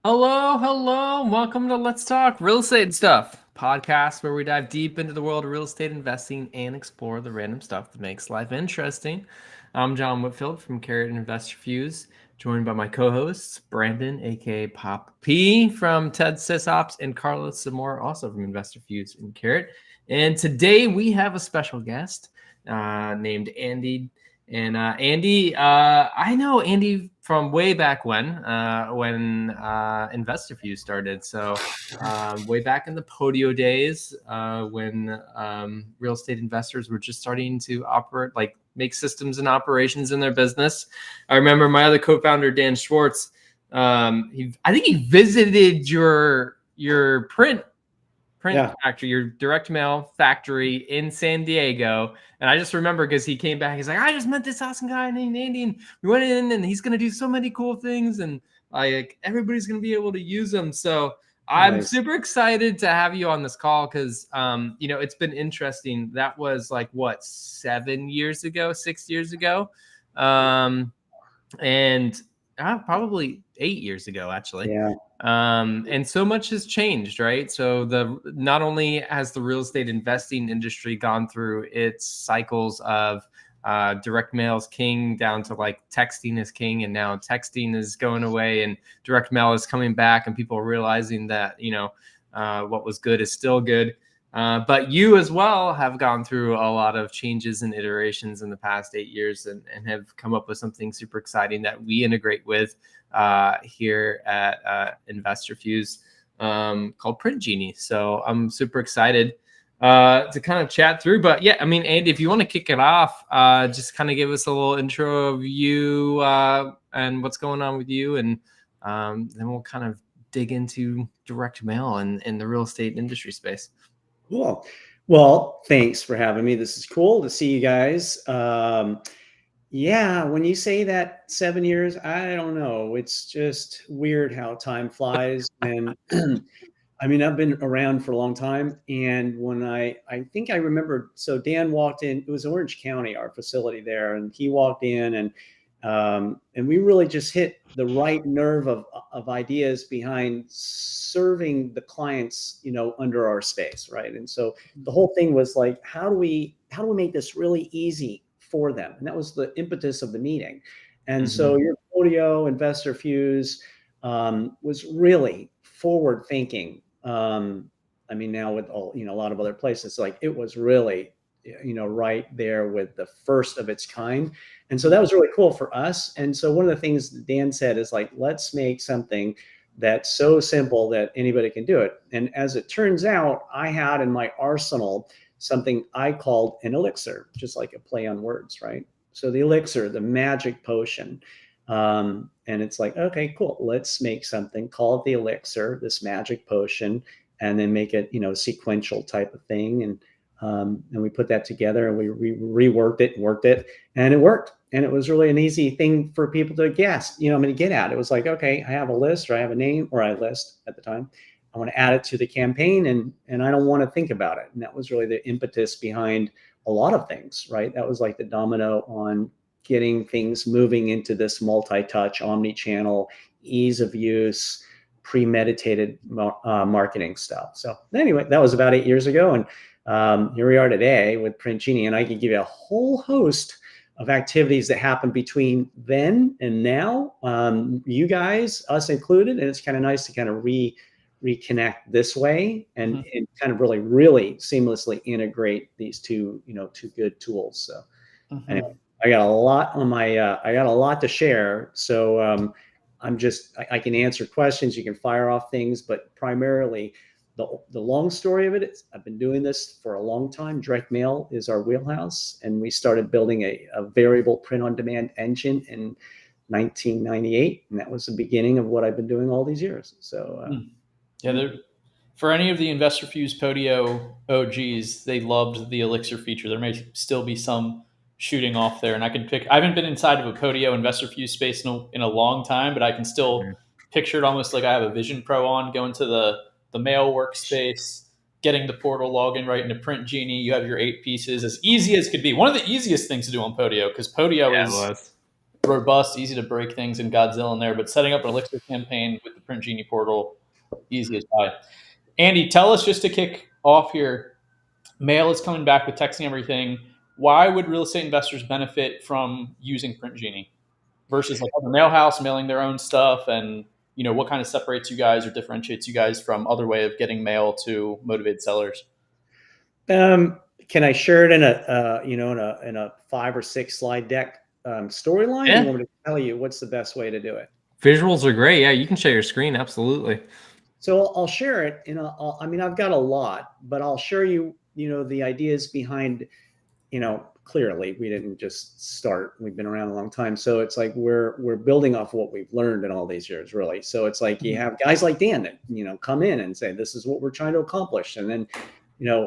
Hello, hello. Welcome to Let's Talk Real Estate Stuff, podcast where we dive deep into the world of real estate investing and explore the random stuff that makes life interesting. I'm John Whitfield from Carrot and InvestorFuse, joined by my co-hosts, Brandin, aka Pop P from TED Sysops, and Carlos Zamora, also from InvestorFuse and Carrot. And today we have a special guest named Andy. And Andy, I know Andy from way back when InvestorFuse started. So way back in the Podio days, when real estate investors were just starting to operate, like make systems and operations in their business. I remember my other co-founder, Dan Schwartz. I think he visited your print factory, your direct mail factory in San Diego. And I just remember because he came back, he's like, I just met this awesome guy named Andy, and we went in and he's going to do so many cool things. And like everybody's going to be able to use them. So I'm super excited to have you on this call because, it's been interesting. That was like, what, 6 years ago? And probably 8 years ago, actually. Yeah. And so much has changed, right? So not only has the real estate investing industry gone through its cycles of direct mail is king down to like texting is king, and now texting is going away and direct mail is coming back, and people are realizing that what was good is still good. But you as well have gone through a lot of changes and iterations in the past 8 years and have come up with something super exciting that we integrate with here at InvestorFuse called PrintGenie. So I'm super excited to kind of chat through. But yeah, I mean, Andy, if you want to kick it off, just kind of give us a little intro of you and what's going on with you. And then we'll kind of dig into direct mail and in the real estate industry space. Cool. Well, thanks for having me. This is cool to see you guys. Yeah, when you say that 7 years, I don't know. It's just weird how time flies. And I mean, I've been around for a long time. And when I think I remember, so Dan walked in, it was Orange County, our facility there, and he walked in and we really just hit the right nerve of ideas behind serving the clients, under our space, right? And so the whole thing was like, how do we make this really easy for them? And that was the impetus of the meeting. And so your Podio InvestorFuse was really forward thinking. I mean, now with all, a lot of other places, like it was really, right there with the first of its kind. And so that was really cool for us. And so one of the things Dan said is like, let's make something that's so simple that anybody can do it. And as it turns out, I had in my arsenal something I called an elixir, just like a play on words, right? So the elixir, the magic potion. And it's like, okay, cool. Let's make something, call it the elixir, this magic potion, and then make it, sequential type of thing. And we put that together and we reworked it and worked it, and it worked. And it was really an easy thing for people to guess, get at. It was like, okay, I have a list, or I have a name, or I list at the time. I want to add it to the campaign, and I don't want to think about it. And that was really the impetus behind a lot of things, right? That was like the domino on getting things moving into this multi-touch, omni-channel, ease of use, premeditated marketing stuff. So anyway, that was about 8 years ago. And here we are today with PrintGenie, and I can give you a whole host of activities that happened between then and now, you guys, us included. And it's kind of nice to kind of reconnect this way and kind of really seamlessly integrate these two good tools. So anyway, I got a lot on my, I got a lot to share. So I can answer questions, you can fire off things, but primarily the long story of it is I've been doing this for a long time. Direct mail is our wheelhouse, and we started building a variable print-on-demand engine in 1998, and that was the beginning of what I've been doing all these years. So, for any of the InvestorFuse Podio OGs, they loved the Elixir feature. There may still be some shooting off there, and I haven't been inside of a Podio InvestorFuse space in a long time, but I can still picture it almost like I have a Vision Pro on, going to the mail workspace, getting the portal login right into PrintGenie. You have your 8 pieces, as easy as could be. One of the easiest things to do on Podio, because Podio robust, easy to break things in Godzilla in there, but setting up an Elixir campaign with the PrintGenie portal, easy as pie. Andy, tell us, just to kick off here, mail is coming back with texting everything. Why would real estate investors benefit from using PrintGenie versus like other mail house mailing their own stuff? And what kind of separates you guys or differentiates you guys from other way of getting mail to motivated sellers? Can I share it in a 5 or 6 slide deck storyline? Yeah. You want me to tell you what's the best way to do it? Visuals are great. Yeah, you can share your screen. Absolutely. So I'll share it, and I've got a lot, but I'll share you, the ideas behind, clearly we didn't just start. We've been around a long time. So it's like we're building off what we've learned in all these years, really. So it's like you have guys like Dan that, come in and say, this is what we're trying to accomplish. And then,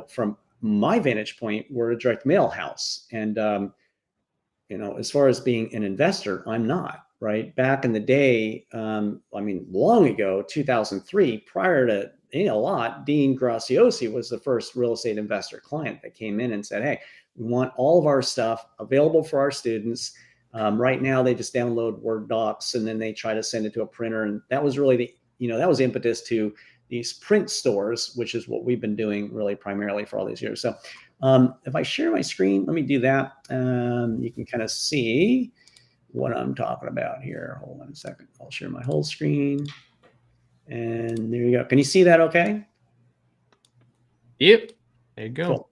from my vantage point, we're a direct mail house. And, as far as being an investor, I'm not. Right. Back in the day, long ago, 2003, prior to a lot, Dean Graciosi was the first real estate investor client that came in and said, hey, we want all of our stuff available for our students. Right now, they just download Word docs and then they try to send it to a printer. And that was really that was impetus to these print stores, which is what we've been doing really primarily for all these years. So if I share my screen, let me do that. You can kind of see what I'm talking about here. Hold on a second. I'll share my whole screen. And there you go. Can you see that okay? Yep. There you go. Cool.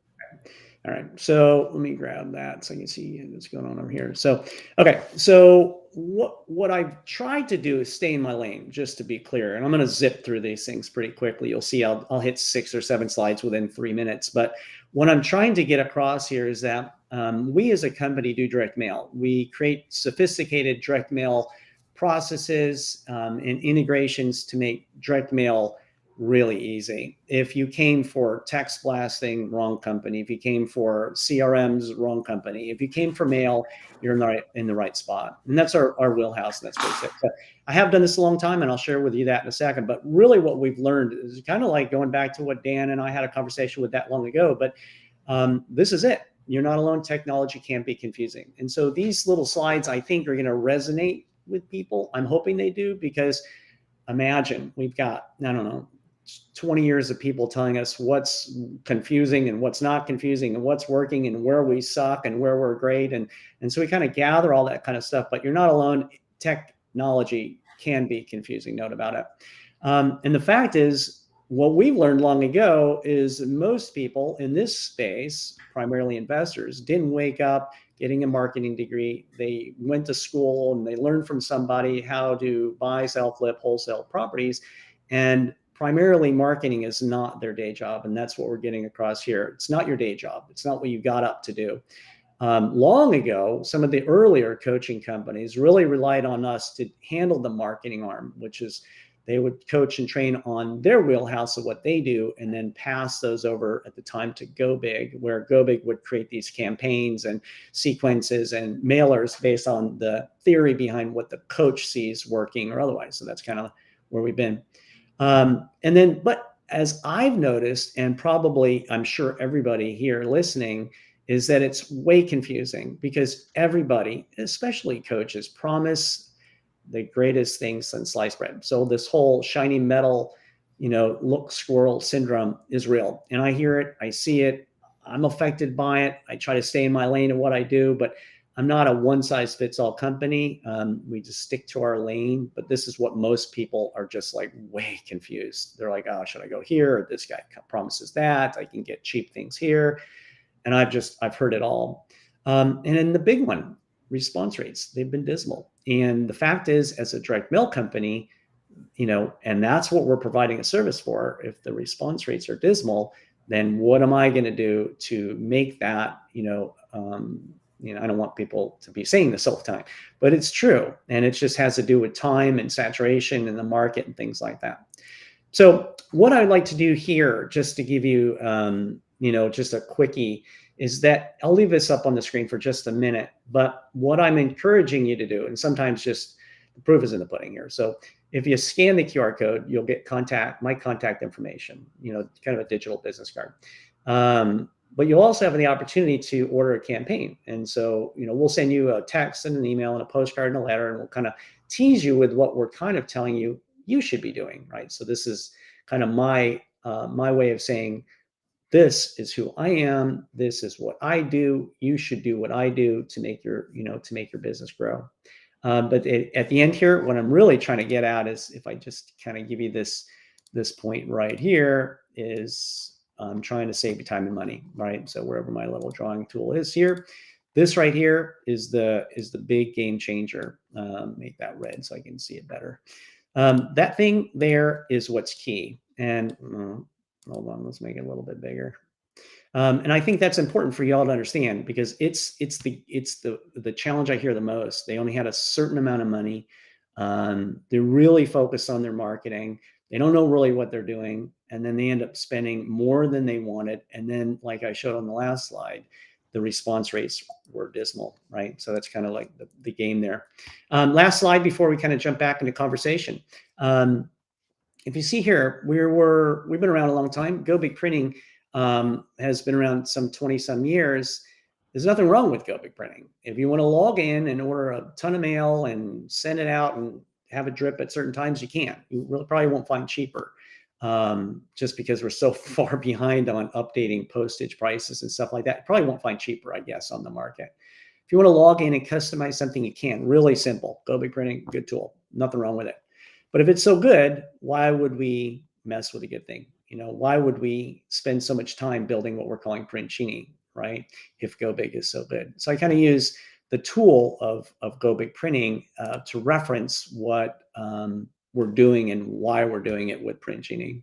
All right. So let me grab that so you can see what's going on over here. So, okay. So what I've tried to do is stay in my lane, just to be clear. And I'm going to zip through these things pretty quickly. You'll see I'll hit 6 or 7 slides within 3 minutes. But what I'm trying to get across here is that we as a company do direct mail. We create sophisticated direct mail processes and integrations to make direct mail really easy. If you came for text blasting, wrong company. If you came for CRMs, wrong company. If you came for mail, you're in the right spot. And that's our wheelhouse. And that's basic. So I have done this a long time, and I'll share with you that in a second. But really what we've learned is kind of like going back to what Dan and I had a conversation with that long ago. But this is it. You're not alone. Technology can be confusing. And so these little slides, I think, are going to resonate with people. I'm hoping they do, because imagine we've got, 20 years of people telling us what's confusing and what's not confusing and what's working and where we suck and where we're great. And so we kind of gather all that kind of stuff, but you're not alone. Technology can be confusing, no doubt about it. And the fact is, what we've learned long ago is most people in this space, primarily investors, didn't wake up getting a marketing degree. They went to school and they learned from somebody how to buy, sell, flip, wholesale properties. And primarily marketing is not their day job. And that's what we're getting across here. It's not your day job. It's not what you got up to do. Long ago, some of the earlier coaching companies really relied on us to handle the marketing arm, which is they would coach and train on their wheelhouse of what they do, and then pass those over at the time to Go Big, where Go Big would create these campaigns and sequences and mailers based on the theory behind what the coach sees working or otherwise. So that's kind of where we've been. But as I've noticed, and probably I'm sure everybody here listening, is that it's way confusing, because everybody, especially coaches, promise the greatest things since sliced bread. So this whole shiny metal, look squirrel syndrome is real. And I hear it, I see it, I'm affected by it. I try to stay in my lane of what I do, but I'm not a one size fits all company. We just stick to our lane, but this is what most people are just like way confused. They're like, oh, should I go here? This guy promises that I can get cheap things here. And I've heard it all. And then the big one, response rates, they've been dismal. And the fact is, as a direct mail company, and that's what we're providing a service for. If the response rates are dismal, then what am I going to do to make that, I don't want people to be saying this all the time, but it's true. And it just has to do with time and saturation in the market and things like that. So what I'd like to do here, just to give you, just a quickie, is that I'll leave this up on the screen for just a minute, but what I'm encouraging you to do, and sometimes just the proof is in the pudding here. So if you scan the QR code, you'll get my contact information, kind of a digital business card. but you'll also have the opportunity to order a campaign. And so, we'll send you a text and an email and a postcard and a letter, and we'll kind of tease you with what we're kind of telling you should be doing, right? So this is kind of my way of saying, this is who I am. This is what I do. You should do what I do to make your business grow. But at the end here, what I'm really trying to get at is, if I just kind of give you this point right here, is I'm trying to save you time and money, right? So wherever my little drawing tool is here, this right here is the big game changer. Make that red so I can see it better. That thing there is what's key. And hold on, let's make it a little bit bigger. And I think that's important for y'all to understand, because it's the challenge I hear the most. They only had a certain amount of money. They're really focused on their marketing. They don't know really what they're doing. And then they end up spending more than they wanted. And then, like I showed on the last slide, the response rates were dismal, right? So that's kind of like the game there. Last slide before we kind of jump back into conversation. If you see here, we've been around a long time. Go Big Printing has been around some 20 some years. There's nothing wrong with Go Big Printing. If you want to log in and order a ton of mail and send it out and have it drip at certain times, you can. You really probably won't find cheaper, just because we're so far behind on updating postage prices and stuff like that. You probably won't find cheaper, I guess, on the market. If you want to log in and customize something, you can. Really simple. Go Big Printing, good tool. Nothing wrong with it. But if it's so good, why would we mess with a good thing? Why would we spend so much time building what we're calling PrintGenie, right? If Go Big is so good. So I kind of use the tool of Go Big Printing to reference what we're doing and why we're doing it with PrintGenie.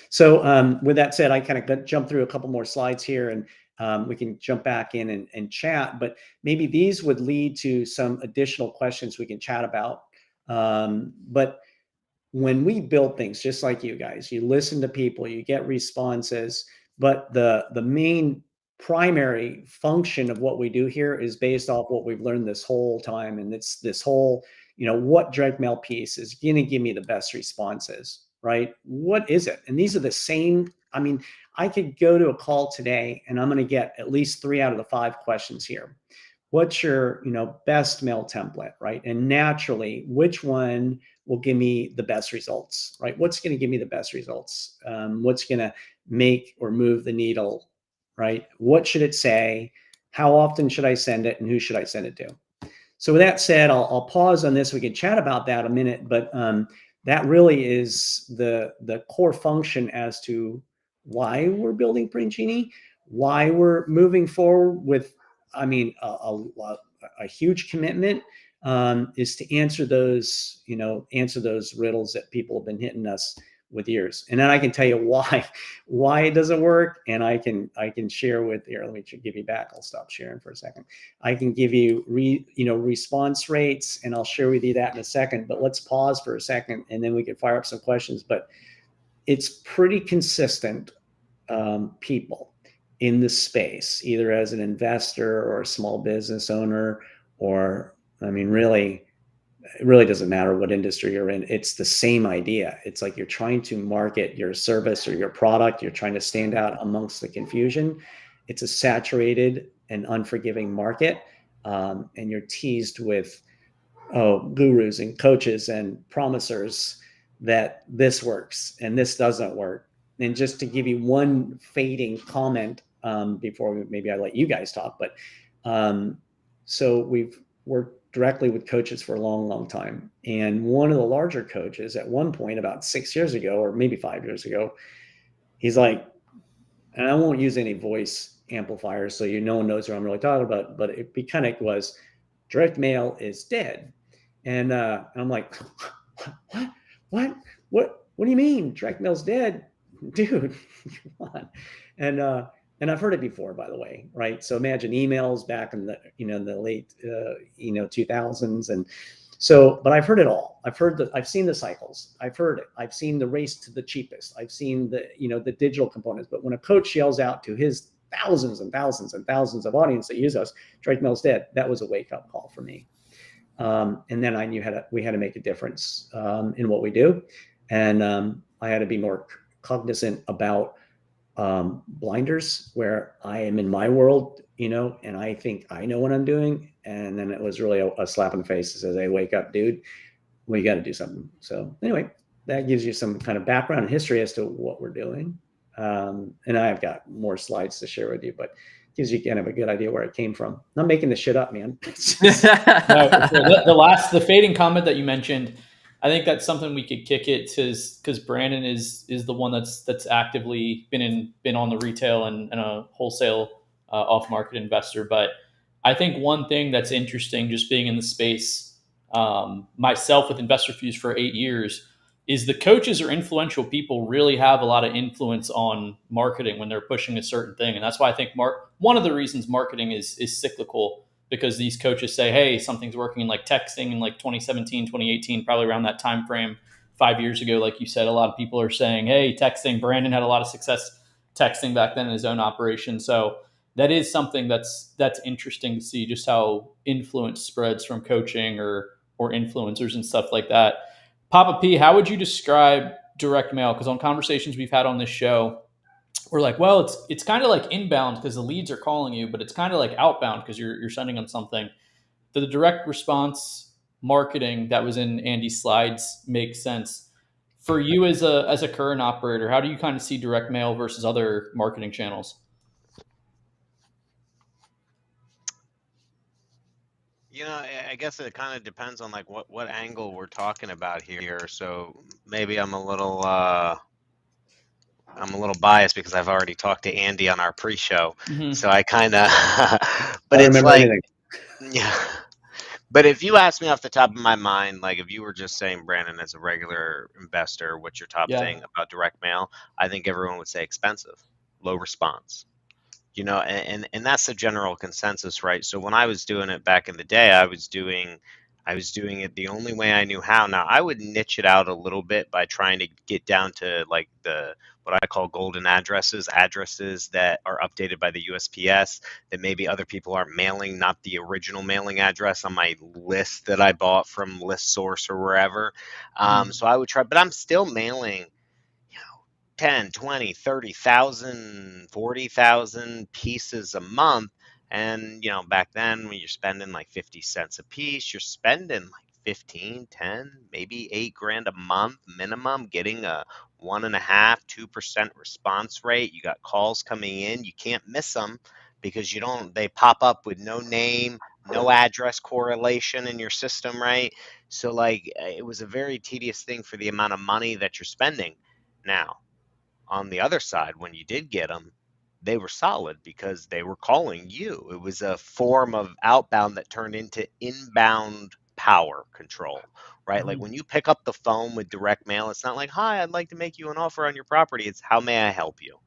So with that said, I kind of jump through a couple more slides here, and we can jump back in and chat. But maybe these would lead to some additional questions we can chat about. But when we build things, just like you guys, you listen to people, you get responses, but the main primary function of what we do here is based off what we've learned this whole time. And it's this whole, what direct mail piece is going to give me the best responses, right? What is it? And these are the same. I mean, I could go to a call today and I'm going to get at least 3 out of the 5 questions here. What's your, best mail template, right? And naturally, which one will give me the best results, right? What's going to give me the best results? What's going to make or move the needle, right? What should it say? How often should I send it? And who should I send it to? So with that said, I'll pause on this. We can chat about that a minute, but that really is the core function as to why we're building PrintGenie, why we're moving forward with, I mean, a huge commitment is to answer those riddles that people have been hitting us with years. And then I can tell you why it doesn't work. And I can share with here. Let me give you back. I'll stop sharing for a second. I can give you response rates, and I'll share with you that in a second. But let's pause for a second, and then we can fire up some questions. But it's pretty consistent, people in the space, either as an investor or a small business owner, or, I mean, really, it really doesn't matter what industry you're in. It's the same idea. It's like you're trying to market your service or your product. You're trying to stand out amongst the confusion. It's a saturated and unforgiving market. And you're teased with, gurus and coaches and promisers that this works and this doesn't work. And just to give you one fading comment, before maybe I let you guys talk, but so we've worked directly with coaches for a long, long time. And one of the larger coaches at one point, about 6 years ago, or maybe 5 years ago, he's like, and I won't use any voice amplifiers, so no one knows what I'm really talking about, but it kind of was, direct mail is dead. And I'm like, what do you mean direct mail's dead? Dude, come on. And I've heard it before, by the way, right? So imagine emails back in the late 2000s, and so, but I've heard it all. I've seen the cycles. I've heard it. I've seen the race to the cheapest. I've seen the digital components. But when a coach yells out to his thousands and thousands and thousands of audience that use us, direct mail's dead, that was a wake up call for me. And then I knew we had to make a difference in what we do, and I had to be more cognizant about blinders where I am in my world, and I think I know what I'm doing. And then it was really a slap in the face that says, hey, wake up, dude. We got to do something. So anyway, that gives you some kind of background and history as to what we're doing. And I've got more slides to share with you, but gives you kind of a good idea where it came from. I'm making this shit up, man. No, the fading comment that you mentioned, I think that's something we could kick it to, because Brandin is the one that's actively been on the retail and a wholesale off market investor. But I think one thing that's interesting, just being in the space myself with InvestorFuse for 8 years, is the coaches or influential people really have a lot of influence on marketing when they're pushing a certain thing. And that's why I think one of the reasons marketing is cyclical, because these coaches say, hey, something's working, like texting in like 2017, 2018, probably around that time frame 5 years ago. Like you said, a lot of people are saying, hey, texting. Brandin had a lot of success texting back then in his own operation. So that is something that's interesting to see, just how influence spreads from coaching or influencers and stuff like that. Papa P, how would you describe direct mail? Because on conversations we've had on this show, we're like, well, it's kind of like inbound because the leads are calling you, but it's kind of like outbound because you're sending them something. The direct response marketing that was in Andy's slides makes sense. For you as a current operator, how do you kind of see direct mail versus other marketing channels? I guess it kind of depends on like what angle we're talking about here. So maybe I'm a little biased because I've already talked to Andy on our pre-show. Mm-hmm. So I kind of, but I it's remember like, anything. yeah. But if you ask me off the top of my mind, like if you were just saying, Brandin, as a regular investor, what's your top thing about direct mail? I think everyone would say expensive, low response. And that's the general consensus, right? So when I was doing it back in the day, I was doing it the only way I knew how. Now I would niche it out a little bit by trying to get down to like what I call golden addresses that are updated by the USPS that maybe other people aren't mailing, not the original mailing address on my list that I bought from ListSource or wherever. So I would try, but I'm still mailing 10, 20, 30,000, 40,000 pieces a month. And, back then when you're spending like 50 cents a piece, you're spending like 15, 10, maybe $8,000 a month minimum, getting a 1.5%, 2% response rate. You got calls coming in. You can't miss them because they pop up with no name, no address correlation in your system, right? So like it was a very tedious thing for the amount of money that you're spending. Now, on the other side, when you did get them, they were solid because they were calling you. It was a form of outbound that turned into inbound power control, right? Like when you pick up the phone with direct mail, it's not like, hi, I'd like to make you an offer on your property. It's how may I help you?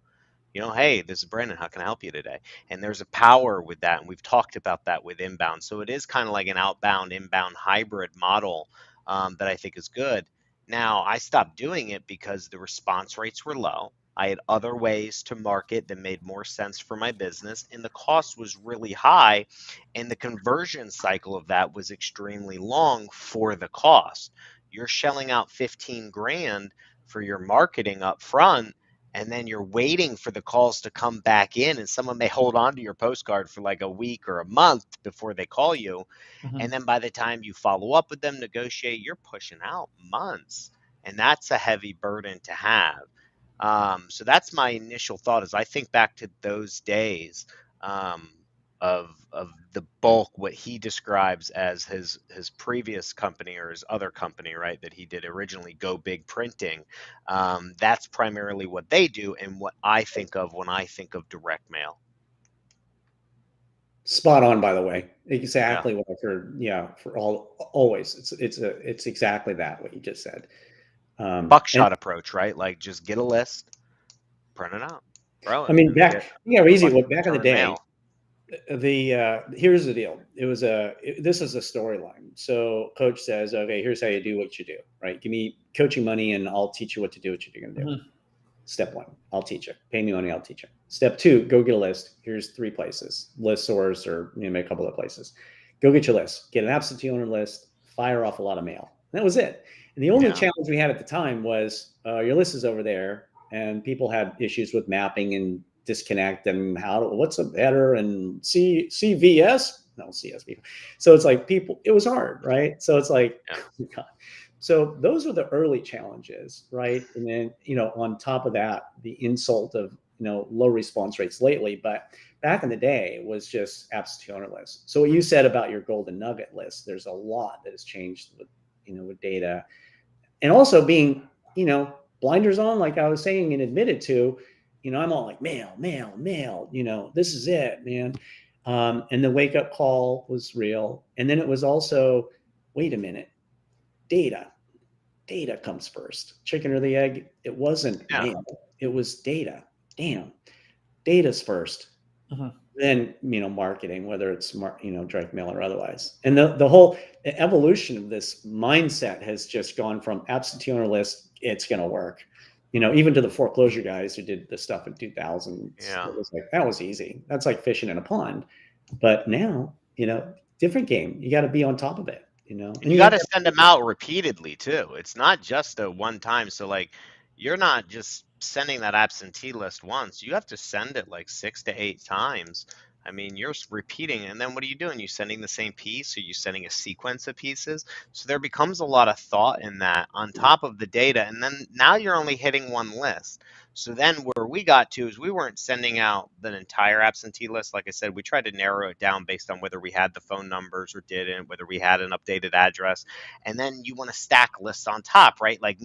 Hey, this is Brandin. How can I help you today? And there's a power with that. And we've talked about that with inbound. So it is kind of like an outbound, inbound hybrid model that I think is good. Now, I stopped doing it because the response rates were low. I had other ways to market that made more sense for my business, and the cost was really high, and the conversion cycle of that was extremely long for the cost. You're shelling out 15 grand for your marketing up front, and then you're waiting for the calls to come back in, and someone may hold on to your postcard for like a week or a month before they call you. And then by the time you follow up with them, negotiate, you're pushing out months, and that's a heavy burden to have. So that's my initial thought. As I think back to those days of the bulk, what he describes as his previous company or his other company, right, that he did originally, Go Big Printing. That's primarily what they do and what I think of when I think of direct mail. Spot on, by the way. Exactly what I've heard. Yeah, always. It's exactly that, what you just said. Buckshot approach, right? Like just get a list, print it out, throw it. I mean, back in the day, mail. Here's the deal. This is a storyline. So coach says, okay, here's how you do what you do, right? Give me coaching money and I'll teach you what to do, what you're going to do. Step 1, I'll teach you. Pay me money, I'll teach you. Step 2, go get a list. Here's 3 places, ListSource or a couple of places. Go get your list. Get an absentee owner list. Fire off a lot of mail. And that was it. And the only challenge we had at the time was your list is over there, and people had issues with mapping and disconnect and what's a better and CVS, no CSV. So it's like it was hard, right? So it's like, Yeah. so those are the early challenges, right? And then, on top of that, the insult of, low response rates lately, but back in the day it was just absentee owner list. So what you said about your golden nugget list, there's a lot that has changed with, with data, and also being, blinders on, like I was saying and admitted to, I'm all like mail, this is it, man. And the wake up call was real. And then it was also, wait a minute, data comes first, chicken or the egg. It wasn't mail, it was data. Damn, data's first. Then, marketing, whether it's direct mail or otherwise. And the whole evolution of this mindset has just gone from absentee owner list, it's going to work, even to the foreclosure guys who did the stuff in 2000. Yeah. It was like, that was easy. That's like fishing in a pond. But now, different game. You got to be on top of it, and you got to send them out repeatedly too. It's not just a one time. So like, you're not just sending that absentee list once. You have to send it like 6 to 8 times. I mean, you're repeating, and then what are you doing? You sending the same piece, or you sending a sequence of pieces? So there becomes a lot of thought in that on top of the data, and then now you're only hitting one list. So then where we got to is we weren't sending out the entire absentee list. Like I said, we tried to narrow it down based on whether we had the phone numbers or didn't, whether we had an updated address. And then you want to stack lists on top, right? Like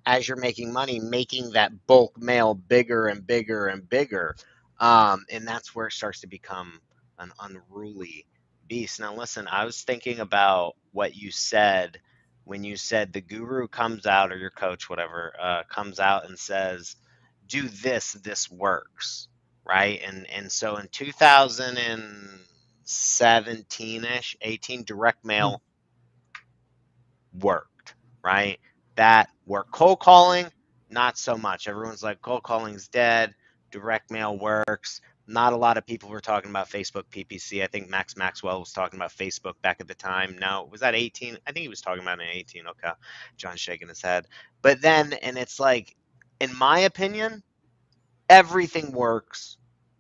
as you're making money, making that bulk mail bigger and bigger and bigger. And that's where it starts to become an unruly beast. Now, listen, I was thinking about what you said when you said the guru comes out, or your coach, whatever, comes out and says, do this works, right? And so in 2017-ish, 18, direct mail worked, right? That worked. Cold calling, not so much. Everyone's like, cold calling's dead. Direct mail works. Not a lot of people were talking about Facebook PPC. I think Max Maxwell was talking about Facebook back at the time. No, was that 18? I think he was talking about it in 18. Okay. John's shaking his head. But then, and it's like, in my opinion, everything works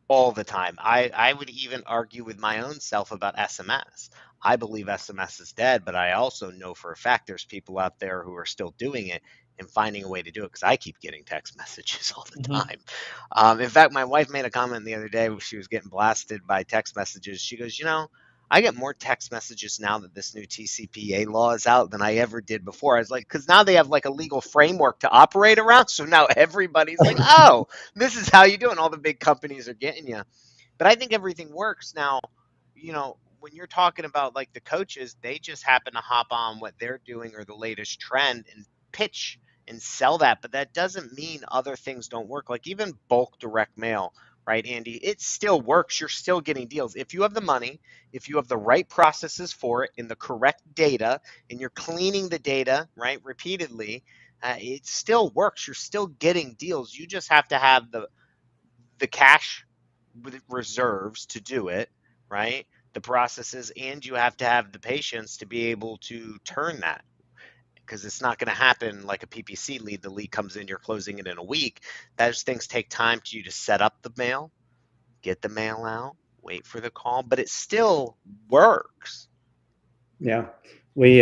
all the time. I would even argue with my own self about SMS. I believe SMS is dead, but I also know for a fact there's people out there who are still doing it and finding a way to do it, because I keep getting text messages all the time. In fact, my wife made a comment the other day when she was getting blasted by text messages. She goes, I get more text messages now that this new TCPA law is out than I ever did before. I was like, because now they have like a legal framework to operate around. So now everybody's like, oh, this is how you do it. And all the big companies are getting you. But I think everything works. Now, when you're talking about like the coaches, they just happen to hop on what they're doing or the latest trend and pitch and sell that. But that doesn't mean other things don't work. Like even bulk direct mail, right, Andy? It still works. You're still getting deals. If you have the money, if you have the right processes for it and the correct data, and you're cleaning the data, right, repeatedly, it still works. You're still getting deals. You just have to have the cash reserves to do it, right? The processes, and you have to have the patience to be able to turn that, because it's not going to happen like a PPC lead. The lead comes in, you're closing it in a week. Those things take time to you to set up the mail, get the mail out, wait for the call, but it still works. Yeah. We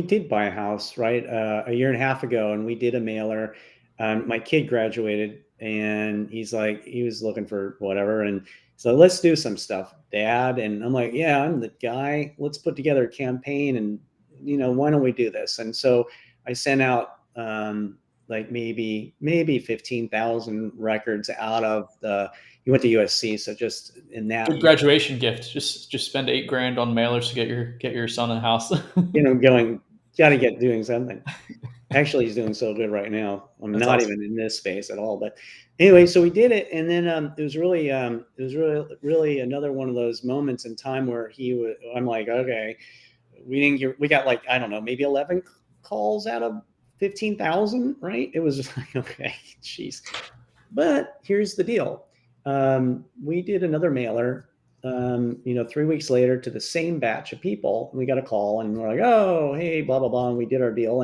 did buy a house, right? A year and a half ago, and we did a mailer. My kid graduated, and he was looking for whatever. And so let's do some stuff, Dad. And I'm like, yeah, I'm the guy. Let's put together a campaign, and why don't we do this? And so I sent out like maybe 15,000 records out of he went to USC. So just in that good graduation gift, just spend $8,000 on mailers to get your son a house. doing something. Actually, he's doing so good right now. I'm That's not awesome. Even in this space at all. But anyway, so we did it, and then it was really another one of those moments in time where I'm like, okay, we got like, I don't know, maybe 11 calls out of 15,000, right? It was just like, okay, geez. But here's the deal. We did another mailer, 3 weeks later to the same batch of people. We got a call, and we're like, oh, hey, blah, blah, blah. And we did our deal.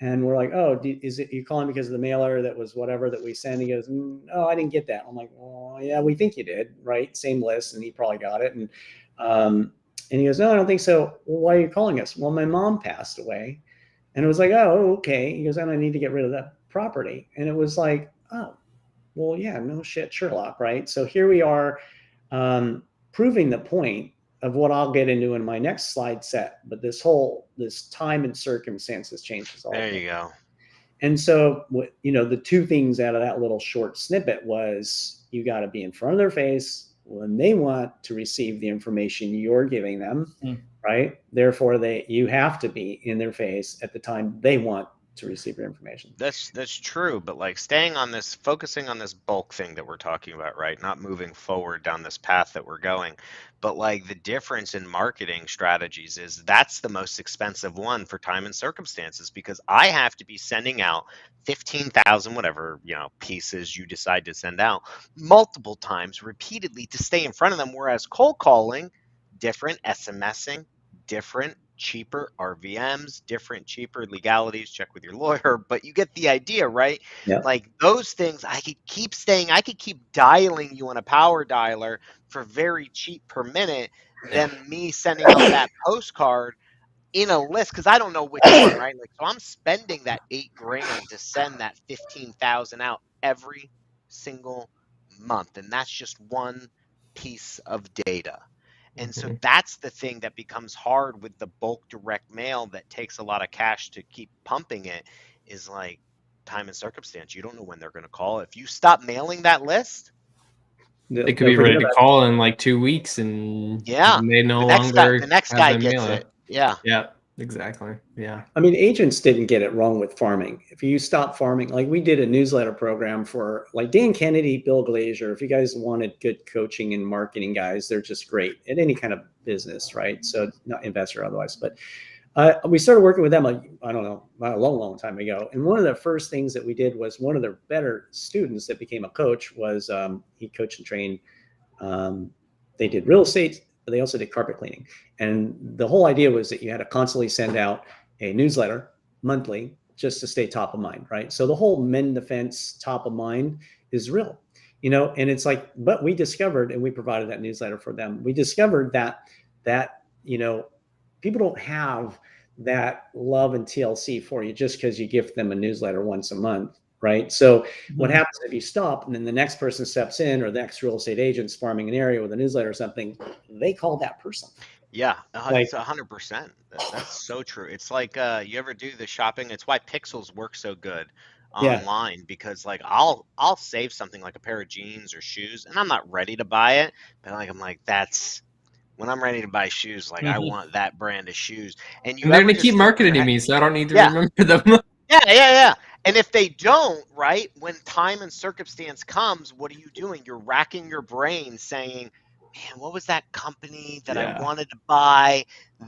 And we're like, oh, is it you calling because of the mailer that was whatever that we sent? He goes, no, I didn't get that. I'm like, well, yeah, we think you did, right? Same list, and he probably got it. And he goes, no, I don't think so. Well, why are you calling us? Well, my mom passed away. And it was like, oh, okay. He goes, and I need to get rid of that property. And it was like, oh, well, yeah, no shit, Sherlock, right? So here we are, proving the point of what I'll get into in my next slide set. But this time and circumstances changes all. There you go. And so, the two things out of that little short snippet was you got to be in front of their face when they want to receive the information you're giving them, right? Therefore, you have to be in their face at the time they want to receive your information. That's true, but like focusing on this bulk thing that we're talking about, right? Not moving forward down this path that we're going. But like the difference in marketing strategies is that's the most expensive one for time and circumstances, because I have to be sending out 15,000 whatever, pieces you decide to send out multiple times repeatedly to stay in front of them. Whereas cold calling, different, SMSing, different, cheaper, RVMs, different, cheaper, legalities, check with your lawyer, but you get the idea, right? Yeah. Like those things, I could keep dialing you on a power dialer for very cheap per minute than me sending out that postcard in a list, because I don't know which one, right? Like, so I'm spending that $8,000 to send that 15,000 out every single month, and that's just one piece of data. And so that's the thing that becomes hard with the bulk direct mail that takes a lot of cash to keep pumping it, is like time and circumstance. You don't know when they're going to call. If you stop mailing that list, they could be ready to call in like 2 weeks, and they no longer the next guy gets it. Yeah, exactly. Yeah. I mean, agents didn't get it wrong with farming. If you stop farming, like we did a newsletter program for like Dan Kennedy, Bill Glazier. If you guys wanted good coaching and marketing guys, they're just great at any kind of business, right? So not investor otherwise, but we started working with them, I don't know, a long time ago. And one of the first things that we did was one of their better students that became a coach was he coached and trained. They did real estate, but they also did carpet cleaning. And the whole idea was that you had to constantly send out a newsletter monthly just to stay top of mind, right? So the whole mend the fence top of mind is real, and it's like, but we discovered, and we provided that newsletter for them. We discovered that people don't have that love and TLC for you just because you gift them a newsletter once a month, right? So what happens if you stop and then the next person steps in, or the next real estate agent's farming an area with a newsletter or something, they call that person. Yeah, it's 100%. That's so true. It's like you ever do the shopping? It's why Pixels work so good online, because like I'll save something like a pair of jeans or shoes, and I'm not ready to buy it, but like I'm like, that's when I'm ready to buy shoes, like I want that brand of shoes. And they're gonna keep marketing to me, so I don't need to remember them. Yeah. And if they don't, right, when time and circumstance comes, what are you doing? You're racking your brain saying, man, what was that company that I wanted to buy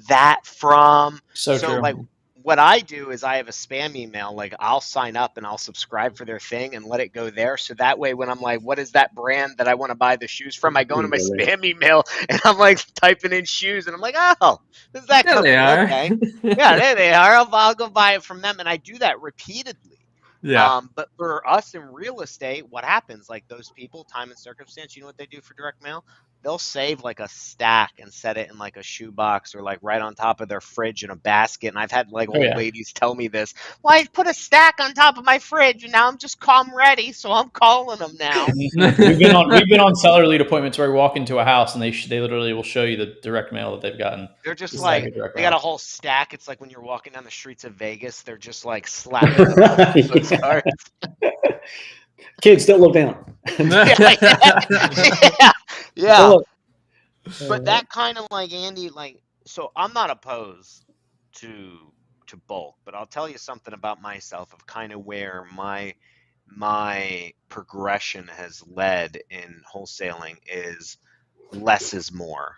that from? So true. Like what I do is I have a spam email, like I'll sign up and I'll subscribe for their thing and let it go there. So that way, when I'm like, what is that brand that I want to buy the shoes from? I go into my spam email and I'm like typing in shoes and I'm like, oh, this is that company. Okay. Yeah, there they are. I'll go buy it from them. And I do that repeatedly. Yeah. But for us in real estate, what happens? Like those people, time and circumstance, you know what they do for direct mail? They'll save like a stack and set it in like a shoebox or like right on top of their fridge in a basket. And I've had like old ladies tell me this. Well, I put a stack on top of my fridge and now I'm ready, so I'm calling them now. We've been on seller lead appointments where we walk into a house and they literally will show you the direct mail that they've gotten. They're just like, they got a whole stack. It's like when you're walking down the streets of Vegas, they're just like slapping those cards. Kids, don't look down. Yeah. But that kind of like, Andy, like, so I'm not opposed to bulk, but I'll tell you something about myself of kind of where my progression has led in wholesaling is less is more.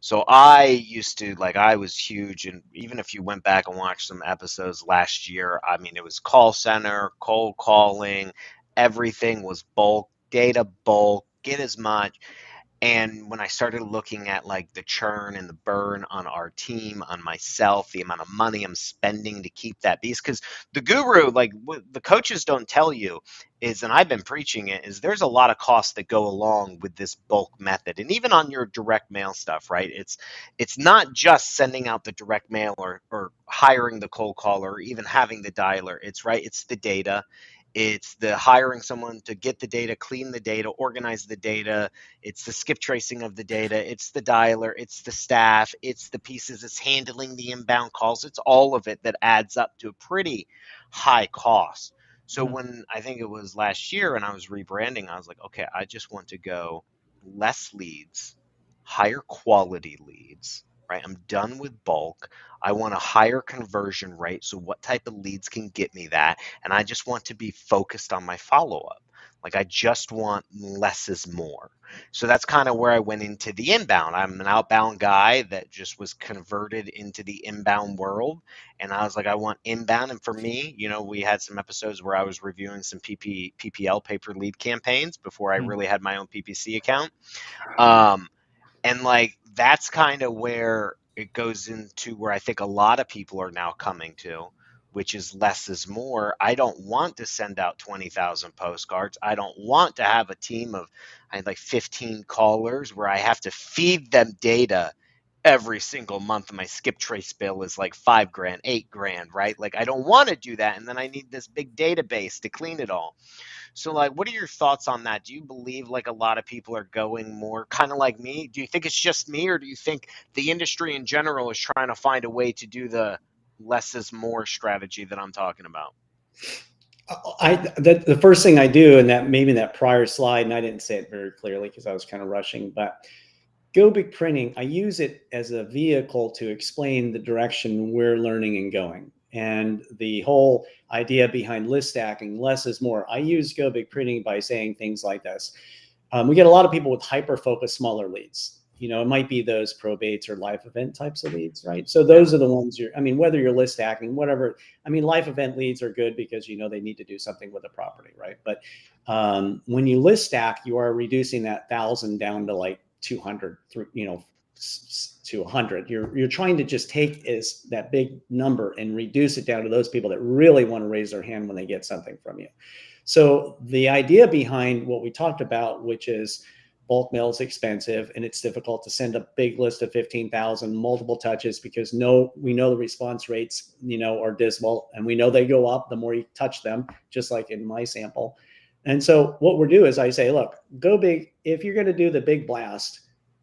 So I used to, like, I was huge, and even if you went back and watched some episodes last year, I mean, it was call center, cold calling, everything was bulk, data bulk, get as much. And when I started looking at like the churn and the burn on our team, on myself, the amount of money I'm spending to keep that beast, because the guru, like what the coaches don't tell you is, and I've been preaching it, is there's a lot of costs that go along with this bulk method. And even on your direct mail stuff, right? It's not just sending out the direct mail or hiring the cold caller or even having the dialer. It's the data. It's the hiring someone to get the data, clean the data, organize the data. It's the skip tracing of the data. It's the dialer. It's the staff. It's the pieces. It's handling the inbound calls. It's all of it that adds up to a pretty high cost. So when I think it was last year and I was rebranding, I was like, okay, I just want to go less leads, higher quality leads, right? I'm done with bulk. I want a higher conversion rate. So what type of leads can get me that? And I just want to be focused on my follow-up. Like I just want less is more. So that's kind of where I went into the inbound. I'm an outbound guy that just was converted into the inbound world. And I was like, I want inbound. And for me, we had some episodes where I was reviewing some PPL, pay per lead campaigns, before I really had my own PPC account. And like that's kind of where it goes into where I think a lot of people are now coming to, which is less is more. I don't want to send out 20,000 postcards. I don't want to have a team of, I had like 15 callers where I have to feed them data every single month. My skip trace bill is like $5,000, $8,000, right? Like I don't want to do that. And then I need this big database to clean it all. So like, what are your thoughts on that? Do you believe like a lot of people are going more kind of like me? Do you think it's just me, or do you think the industry in general is trying to find a way to do the less is more strategy that I'm talking about? The first thing I do, and that maybe in that prior slide, and I didn't say it very clearly because I was kind of rushing, but Go Big Printing, I use it as a vehicle to explain the direction we're learning and going. And the whole idea behind list stacking, less is more. I use Go Big Printing by saying things like this. We get a lot of people with hyper-focused smaller leads. It might be those probates or life event types of leads, right? So those are the ones whether you're list stacking, whatever. Life event leads are good because, they need to do something with the property, right? But when you list stack, you are reducing that 1,000 down to like 200, to 100. You're trying to just take that big number and reduce it down to those people that really want to raise their hand when they get something from you. So the idea behind what we talked about, which is bulk mail is expensive and it's difficult to send a big list of 15,000 multiple touches because we know the response rates, are dismal, and we know they go up the more you touch them, just like in my sample. And so what we're doing is I say, look, go big. If you're going to do the big blast,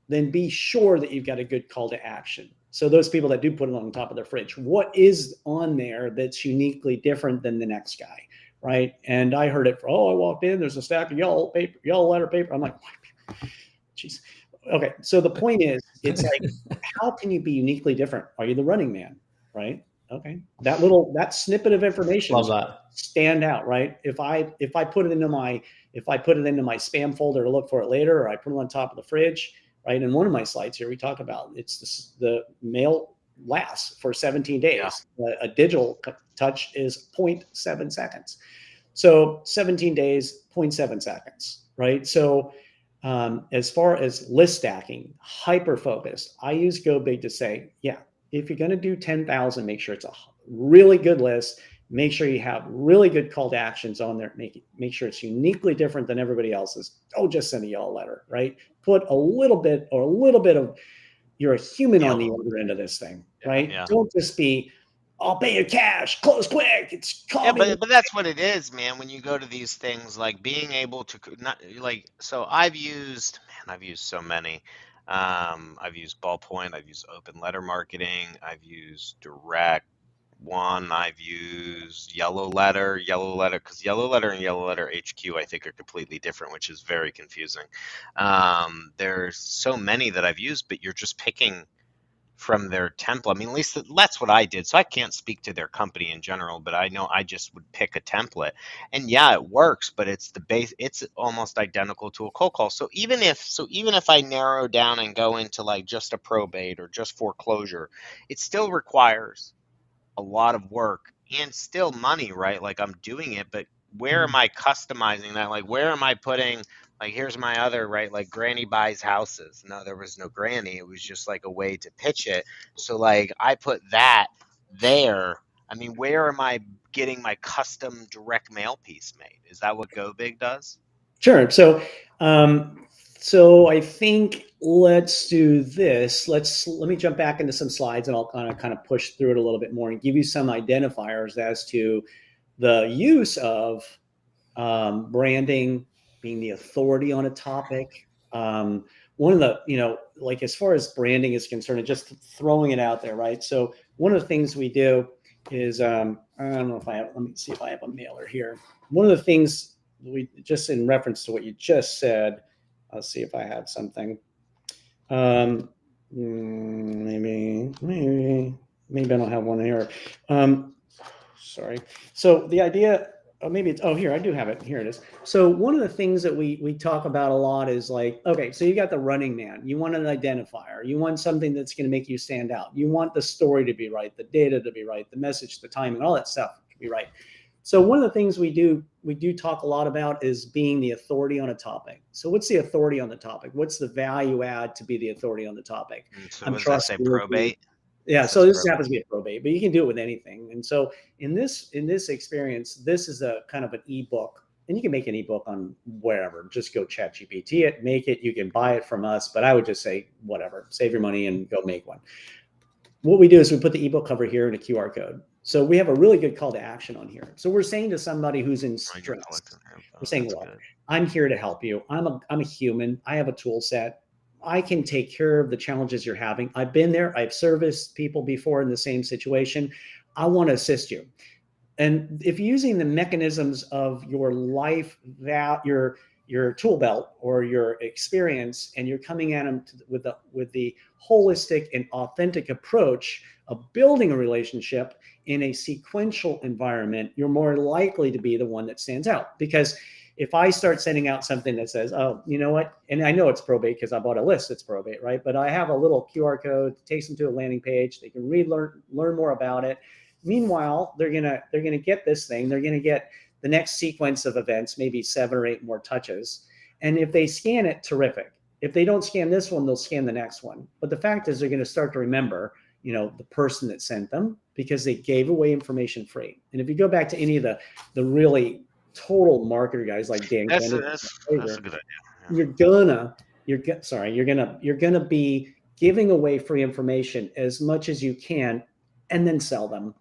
then be sure that you've got a good call to action. So those people that do put it on top of their fridge, what is on there that's uniquely different than the next guy, right? And I heard it I walked in, there's a stack of yellow letter paper. I'm like, geez. Okay, so the point is, it's like, how can you be uniquely different? Are you the running man, right? Okay, that snippet of information stand out, right? If I put it into my spam folder to look for it later, or I put it on top of the fridge, right? In one of my slides here, we talk about the mail lasts for 17 days. Yeah. A digital touch is 0.7 seconds. So 17 days, 0.7 seconds, right? So as far as list stacking, hyper focused, I use Go Big to say, yeah, if you're going to do 10,000, make sure it's a really good list. Make sure you have really good call to actions on there. Make sure it's uniquely different than everybody else's. Don't just send a yellow letter, right? Put a little bit of, you're a human on the other end of this thing, right? Yeah. Don't just be, I'll pay you cash, close quick. It's but that's what it is, man. When you go to these things, like being able to not like, so I've used so many. I've used Ballpoint, I've used open letter marketing, I've used direct one, I've used yellow letter, because yellow letter and yellow letter HQ I think are completely different, which is very confusing. There's so many that I've used, but you're just picking from their template. At least that's what I did. So I can't speak to their company in general, but I know I just would pick a template. And yeah, it works, but it's the base. It's almost identical to a cold call. So even if I narrow down and go into like just a probate or just foreclosure, it still requires a lot of work and still money, right? Like I'm doing it, but where am I customizing that? Like where am I putting, Like, here's my other, right? Like, Granny buys houses. No, there was no Granny. It was just like a way to pitch it. So, like, I put that there. I mean, where am I getting my custom direct mail piece made? Is that what Go Big does? Sure. So I think let's do this. Let me jump back into some slides, and I'll kind of push through it a little bit more and give you some identifiers as to the use of branding, being the authority on a topic. One of the, like as far as branding is concerned, and just throwing it out there, right? So one of the things we do is, I don't know if I have, let me see if I have a mailer here. One of the things we, just in reference to what you just said, I'll see if I have something. Maybe I don't have one here. Sorry. So the idea, maybe it's, oh, here, I do have it. Here it is. So one of the things that we talk about a lot is like, okay, so you got the running man. You want an identifier. You want something that's going to make you stand out. You want the story to be right, the data to be right, the message, the timing, all that stuff to be right. So one of the things we do talk a lot about is being the authority on a topic. So what's the authority on the topic? What's the value add to be the authority on the topic? So what does that say, probate? Yeah, so this happens to be a probate, but you can do it with anything. And so in this experience, this is a kind of an ebook, and you can make an ebook on wherever. Just go chat GPT it, make it. You can buy it from us, but I would just say whatever, save your money and go make one. What we do is we put the ebook cover here in a QR code. So we have a really good call to action on here. So we're saying to somebody who's in stress, we're saying, look, I'm here to help you. I'm a human. I have a tool set. I can take care of the challenges you're having. I've been there. I've serviced people before in the same situation. I want to assist you. And if you're using the mechanisms of your life, that your tool belt or your experience, and you're coming at them with the holistic and authentic approach of building a relationship in a sequential environment, you're more likely to be the one that stands out. Because if I start sending out something that says, oh, you know what, and I know it's probate because I bought a list that's probate, right? But I have a little QR code, takes them to a landing page. They can learn more about it. Meanwhile, they're gonna get this thing. They're gonna get the next sequence of events, maybe 7 or 8 more touches. And if they scan it, terrific. If they don't scan this one, they'll scan the next one. But the fact is, they're going to start to remember, the person that sent them, because they gave away information free. And if you go back to any of the really total marketer guys like Dan, that's a good you're idea. gonna be giving away free information as much as you can, and then sell them.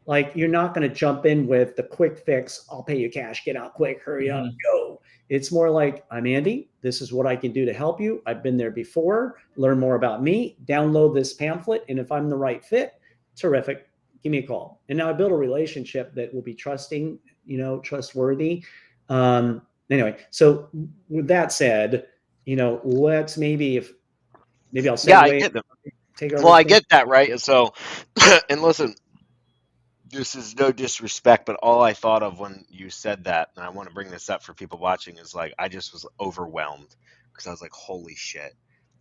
Like, you're not going to jump in with the quick fix. I'll pay you cash. Get out quick. Hurry up. Go. It's more like, I'm Andy. This is what I can do to help you. I've been there before. Learn more about me. Download this pamphlet. And if I'm the right fit, terrific. Give me a call. And now I build a relationship that will be trusting, trustworthy. Anyway, so with that said, let's maybe I'll say, yeah, I get them. Take over. Well, I get that, right? So, and listen, this is no disrespect, but all I thought of when you said that, and I want to bring this up for people watching, is like, I just was overwhelmed because I was like, holy shit.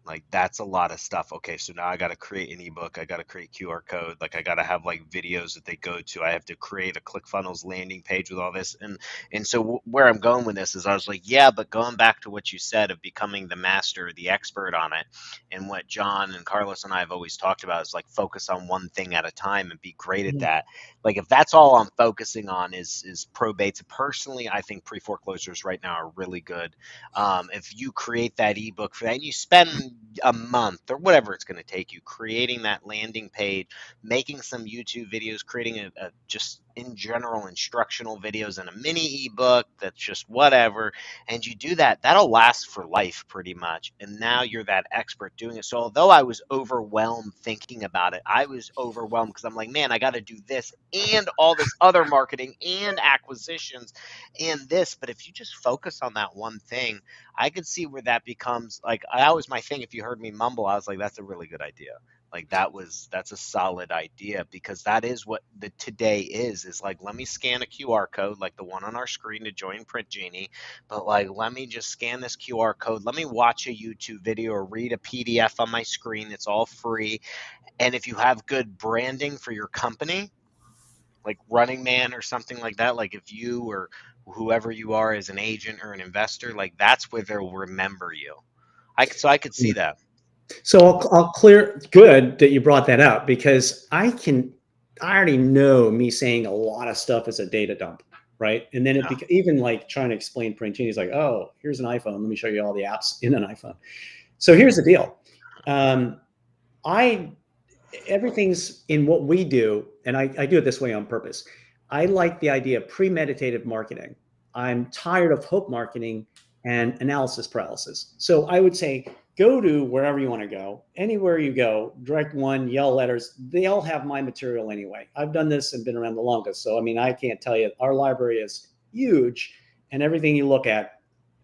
Like, that's a lot of stuff. Okay, so now I got to create an ebook. I got to create QR code. Like, I got to have like videos that they go to. I have to create a ClickFunnels landing page with all this. And so where I'm going with this is, I was like, yeah, but going back to what you said of becoming the master, the expert on it, and what John and Carlos and I have always talked about is like, focus on one thing at a time and be great at that. Like, if that's all I'm focusing on is probates, personally, I think pre-foreclosures right now are really good. If you create that ebook for that, and you spend a month or whatever it's going to take you creating that landing page, making some YouTube videos, creating a just in general instructional videos and a mini ebook that's just whatever, and you do that, that'll last for life pretty much. And now you're that expert doing it. So although I was overwhelmed thinking about it, I was overwhelmed because I'm like, man, I got to do this and all this other marketing and acquisitions and this. But if you just focus on that one thing, I could see where that becomes like, that was my thing. If you heard me mumble, I was like, that's a really good idea. Like, that's a solid idea, because that is what the today is like, let me scan a QR code like the one on our screen to join PrintGenie, but like, let me just scan this QR code. Let me watch a YouTube video or read a PDF on my screen. It's all free. And if you have good branding for your company, like Running Man or something like that. Like if you or whoever you are as an agent or an investor, like that's where they'll remember you. So I could see that. So I'll clear. Good that you brought that up, because I already know me saying a lot of stuff is a data dump, right? And then even like trying to explain PrintGenie is like, oh, here's an iPhone. Let me show you all the apps in an iPhone. So here's the deal. Everything's in what we do, and I do it this way on purpose. I like the idea of premeditated marketing. I'm tired of hope marketing and analysis paralysis. So I would say, go to wherever you want to go, anywhere you go, direct one, yell letters. They all have my material anyway. I've done this and been around the longest. So, I mean, I can't tell you, our library is huge, and everything you look at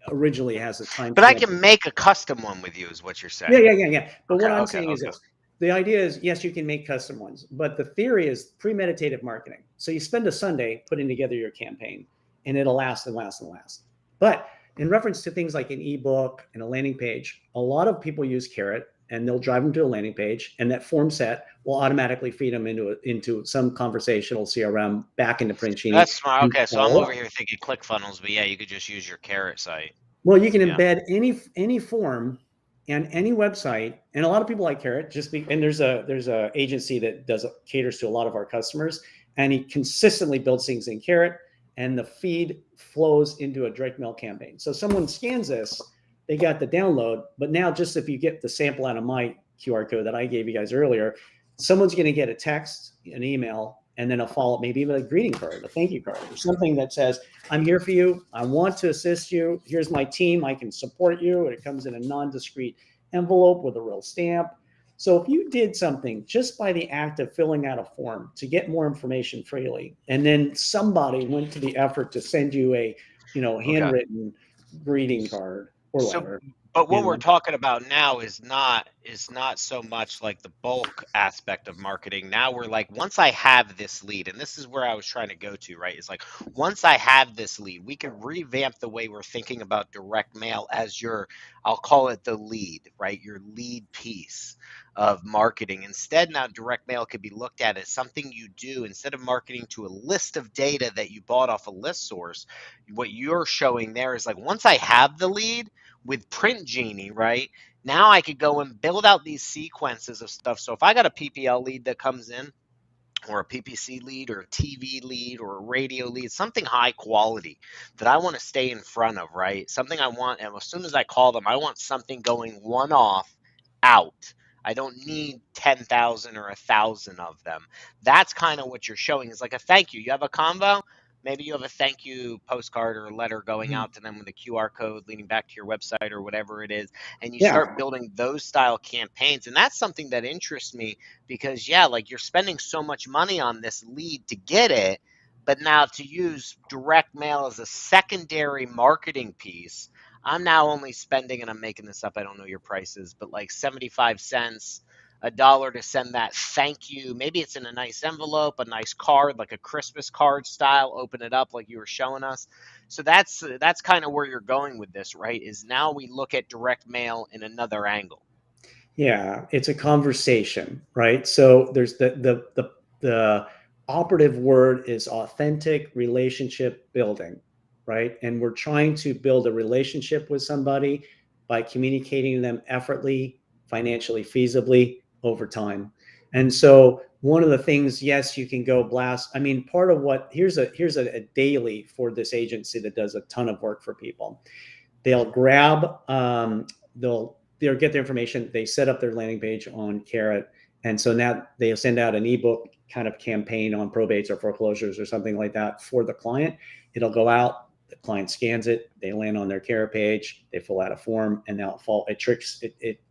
originally has a time. But I can make a custom one with you, is what you're saying. Yeah. But what I'm saying is this. The idea is, yes, you can make custom ones, but the theory is premeditated marketing. So you spend a Sunday putting together your campaign, and it'll last and last and last. But in reference to things like an ebook and a landing page, a lot of people use Carrot, and they'll drive them to a landing page, and that form set will automatically feed them into some conversational CRM back into PrintGenie. That's smart. Okay, so I'm over here thinking ClickFunnels, but yeah, you could just use your Carrot site. Well, you can embed any form and any website, and a lot of people like Carrot. And there's a agency that caters to a lot of our customers, and he consistently builds things in Carrot, and the feed flows into a direct mail campaign. So someone scans this, they got the download, but now just if you get the sample out of my QR code that I gave you guys earlier, someone's going to get a text, an email, and then a follow-up, maybe even a greeting card, a thank you card, or something that says, I'm here for you. I want to assist you. Here's my team. I can support you. And it comes in a non-discrete envelope with a real stamp. So if you did something just by the act of filling out a form to get more information freely, and then somebody went to the effort to send you a, handwritten greeting card or whatever. But what we're talking about now is not so much like the bulk aspect of marketing. Now we're like, once I have this lead, and this is where I was trying to go to, right? It's like, once I have this lead, we can revamp the way we're thinking about direct mail as I'll call it the lead, right? Your lead piece of marketing. Instead, now direct mail could be looked at as something you do instead of marketing to a list of data that you bought off a list source. What you're showing there is like, once I have the lead, with PrintGenie, right? Now I could go and build out these sequences of stuff. So if I got a PPL lead that comes in, or a PPC lead, or a TV lead, or a radio lead, something high quality that I want to stay in front of, right? Something I want, and as soon as I call them, I want something going one off out. I don't need 10,000 or 1,000 of them. That's kind of what you're showing, is like a thank you. You have a convo, maybe you have a thank you postcard or a letter going out to them with a QR code leading back to your website or whatever it is. And you start building those style campaigns. And that's something that interests me because, like you're spending so much money on this lead to get it. But now to use direct mail as a secondary marketing piece, I'm now only spending, and I'm making this up, I don't know your prices, but like 75 cents, $1 to send that thank you. Maybe it's in a nice envelope, a nice card, like a Christmas card style, open it up like you were showing us. So that's kind of where you're going with this, right? Is now we look at direct mail in another angle. Yeah, it's a conversation, right? So there's the operative word is authentic relationship building, right? And we're trying to build a relationship with somebody by communicating to them effortlessly, financially feasibly over time. And so one of the things, yes, you can go blast. I mean, part of what, here's a daily for this agency that does a ton of work for people. They'll grab, they'll get their information. They set up their landing page on Carrot. And so now they'll send out an ebook kind of campaign on probates or foreclosures or something like that for the client. It'll go out. The client scans it, they land on their Carrot page, they fill out a form, and now it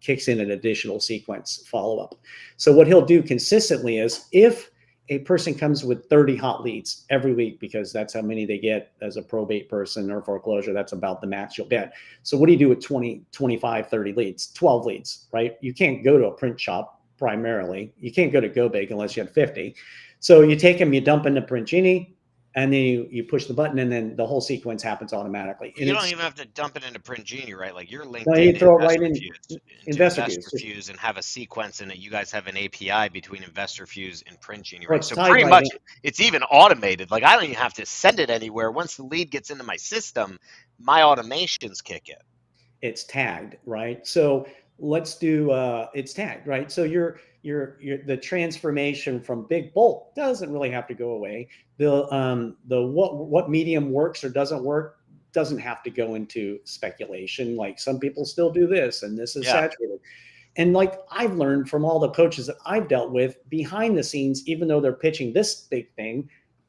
kicks in an additional sequence follow-up. So what he'll do consistently is, if a person comes with 30 hot leads every week, because that's how many they get as a probate person or foreclosure, that's about the max you'll get. So what do you do with 20, 25, 30 leads, 12 leads, right? You can't go to a print shop primarily. You can't go to Go Big unless you have 50. So you take them, you dump into PrintGenie, and then you push the button, and then the whole sequence happens automatically. And You don't even have to dump it into PrintGenie, right? Like you're linked no, you into throw it right in InvestorFuse. InvestorFuse and have a sequence in it. You guys have an API between InvestorFuse and PrintGenie, Well, right? it's So tied pretty right much in. it's even automated. Like I don't even have to send it anywhere. Once the lead gets into my system, my automations kick in. It's tagged, right? So let's do it's tagged, right? So the transformation from big bulk doesn't really have to go away. The what medium works or doesn't work doesn't have to go into speculation. Like some people still do this, and this is Yeah. saturated. And like I've learned from all the coaches that I've dealt with behind the scenes, even though they're pitching this big thing,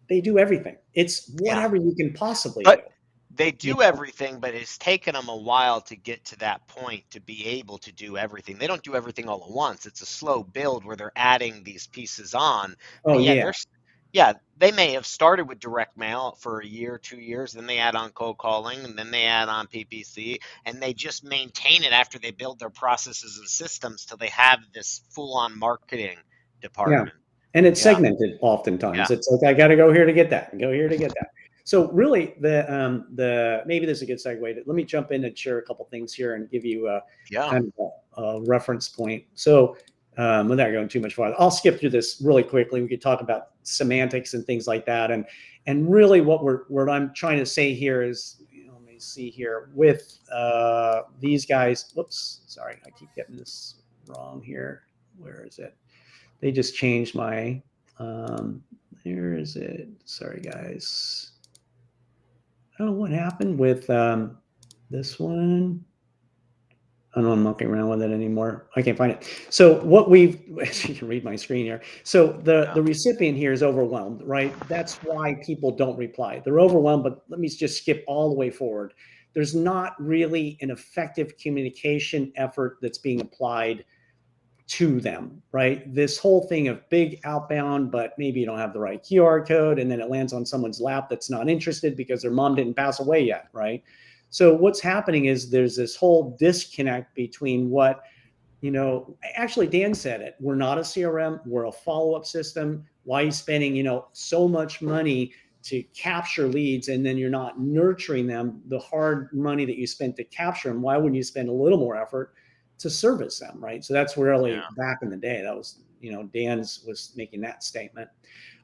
they do everything. It's whatever you can possibly do. They do everything, but it's taken them a while to get to that point to be able to do everything. They don't do everything all at once. It's a slow build where they're adding these pieces on. Oh, But yeah. they may have started with direct mail for a year, 2 years, then they add on cold calling, and then they add on PPC, and they just maintain it after they build their processes and systems till they have this full-on marketing department. And it's segmented oftentimes. It's like, I got to go here to get that and go here to get that. So really maybe this is a good segue. Let me jump in and share a couple things here and give you kind of a reference point. So without going too much farther, I'll skip through this really quickly. We could talk about semantics and things like that. And really what I'm trying to say here is, let me see here with these guys. Whoops, sorry, I keep getting this wrong here. Where is it? They just changed my, here is it. Sorry, guys. I don't know what happened with this one. I don't know, I'm not mucking around with it anymore. I can't find it. So what you can read my screen here. So the recipient here is overwhelmed, right? That's why people don't reply. They're overwhelmed, but let me just skip all the way forward. There's not really an effective communication effort that's being applied to them, right? This whole thing of big outbound, but maybe you don't have the right QR code, and then it lands on someone's lap that's not interested because their mom didn't pass away yet, right? So what's happening is there's this whole disconnect between what, actually Dan said it, we're not a CRM, we're a follow-up system. Why are you spending, so much money to capture leads and then you're not nurturing them, the hard money that you spent to capture them? Why wouldn't you spend a little more effort to service them, right? So that's really back in the day. That was, Dan's was making that statement.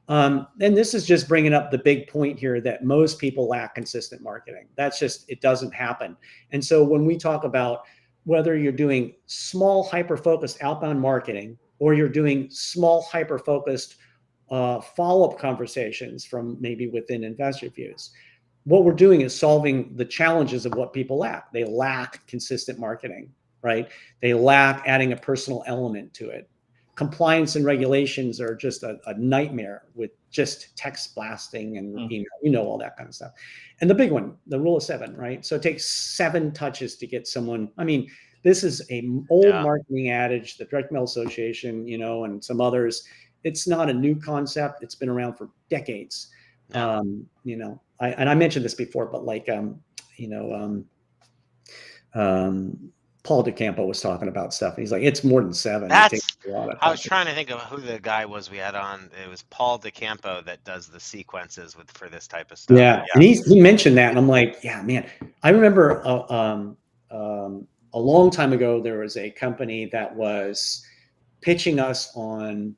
And this is just bringing up the big point here that most people lack consistent marketing. That's just, it doesn't happen. And so when we talk about whether you're doing small, hyper-focused outbound marketing or you're doing small, hyper-focused follow-up conversations from maybe within InvestorFuse, what we're doing is solving the challenges of what people lack. They lack consistent marketing, right? They lack adding a personal element to it. Compliance and regulations are just a nightmare with just text blasting and email, all that kind of stuff. And the big one, the rule of 7, right? So it takes 7 touches to get someone. I mean, this is an old marketing adage, the Direct Mail Association, and some others. It's not a new concept. It's been around for decades. I mentioned this before, but like, Paul DeCampo was talking about stuff. And he's like, it's more than 7. I was trying to think of who the guy was we had on. It was Paul DeCampo that does the sequences for this type of stuff. Yeah. And he mentioned that. And I'm like, yeah, man, I remember a long time ago, there was a company that was pitching us on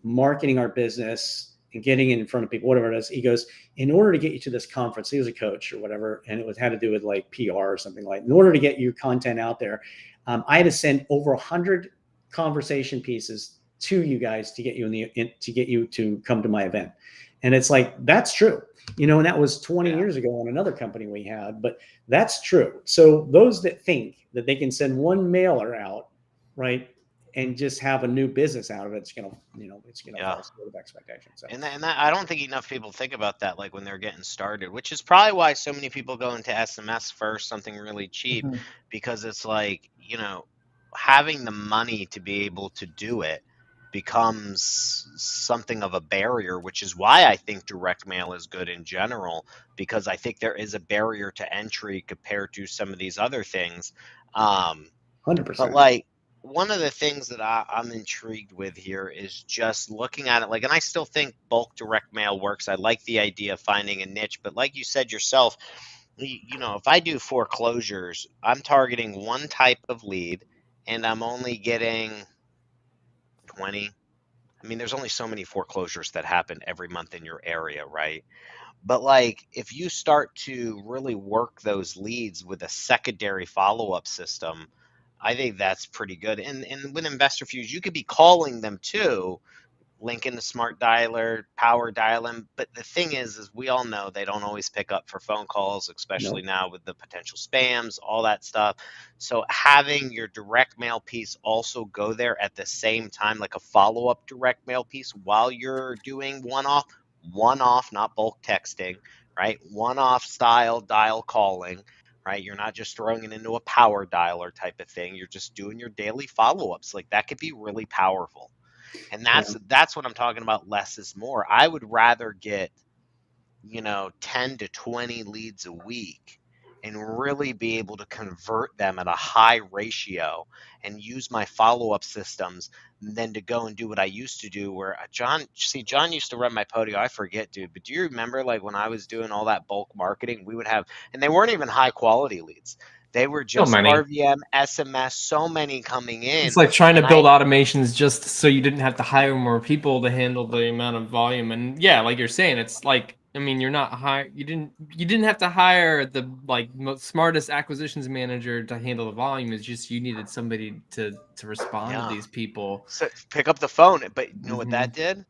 marketing our business and getting it in front of people, whatever it is. He goes, in order to get you to this conference, he was a coach or whatever, and it had to do with like PR or something like that. In order to get your content out there, I had to send over 100 conversation pieces to you guys to get you to get you to come to my event. And it's like, that's true, and that was 20 years ago on another company we had, but that's true. So those that think that they can send one mailer out, right, and just have a new business out of it, it's gonna fall short of expectations. So. And that, I don't think enough people think about that, like when they're getting started, which is probably why so many people go into SMS first, something really cheap, because it's like, having the money to be able to do it becomes something of a barrier, which is why I think direct mail is good in general, because I think there is a barrier to entry compared to some of these other things. 100%. But like, one of the things that I'm intrigued with here is just looking at it like, and I still think bulk direct mail works. I like the idea of finding a niche, but like you said yourself, you know, if I do foreclosures, I'm targeting one type of lead and I'm only getting 20. I mean, there's only so many foreclosures that happen every month in your area, right? But like if you start to really work those leads with a secondary follow-up system, I think that's pretty good. And with InvestorFuse, you could be calling them too, link in the smart dialer, power dial them. But the thing is we all know they don't always pick up for phone calls, especially No. now with the potential spams, all that stuff. So having your direct mail piece also go there at the same time, like a follow-up direct mail piece while you're doing one off, not bulk texting, right? One off style dial calling, right? You're not just throwing it into a power dialer type of thing. You're just doing your daily follow-ups. Like that could be really powerful. And Yeah. that's what I'm talking about. Less is more. I would rather get, 10 to 20 leads a week and really be able to convert them at a high ratio and use my follow-up systems than to go and do what I used to do where John used to run my Podio. I forget, dude, but do you remember like when I was doing all that bulk marketing, we would have, and they weren't even high quality leads. They were So just many. RVM, SMS, so many coming in. It's like trying to And build automations just so you didn't have to hire more people to handle the amount of volume. And yeah, like you're saying, it's like, I mean, you're not you didn't have to hire the like most smartest acquisitions manager to handle the volume. It's just you needed somebody to respond to yeah. these people. So pick up the phone, but you know what Mhm. that did?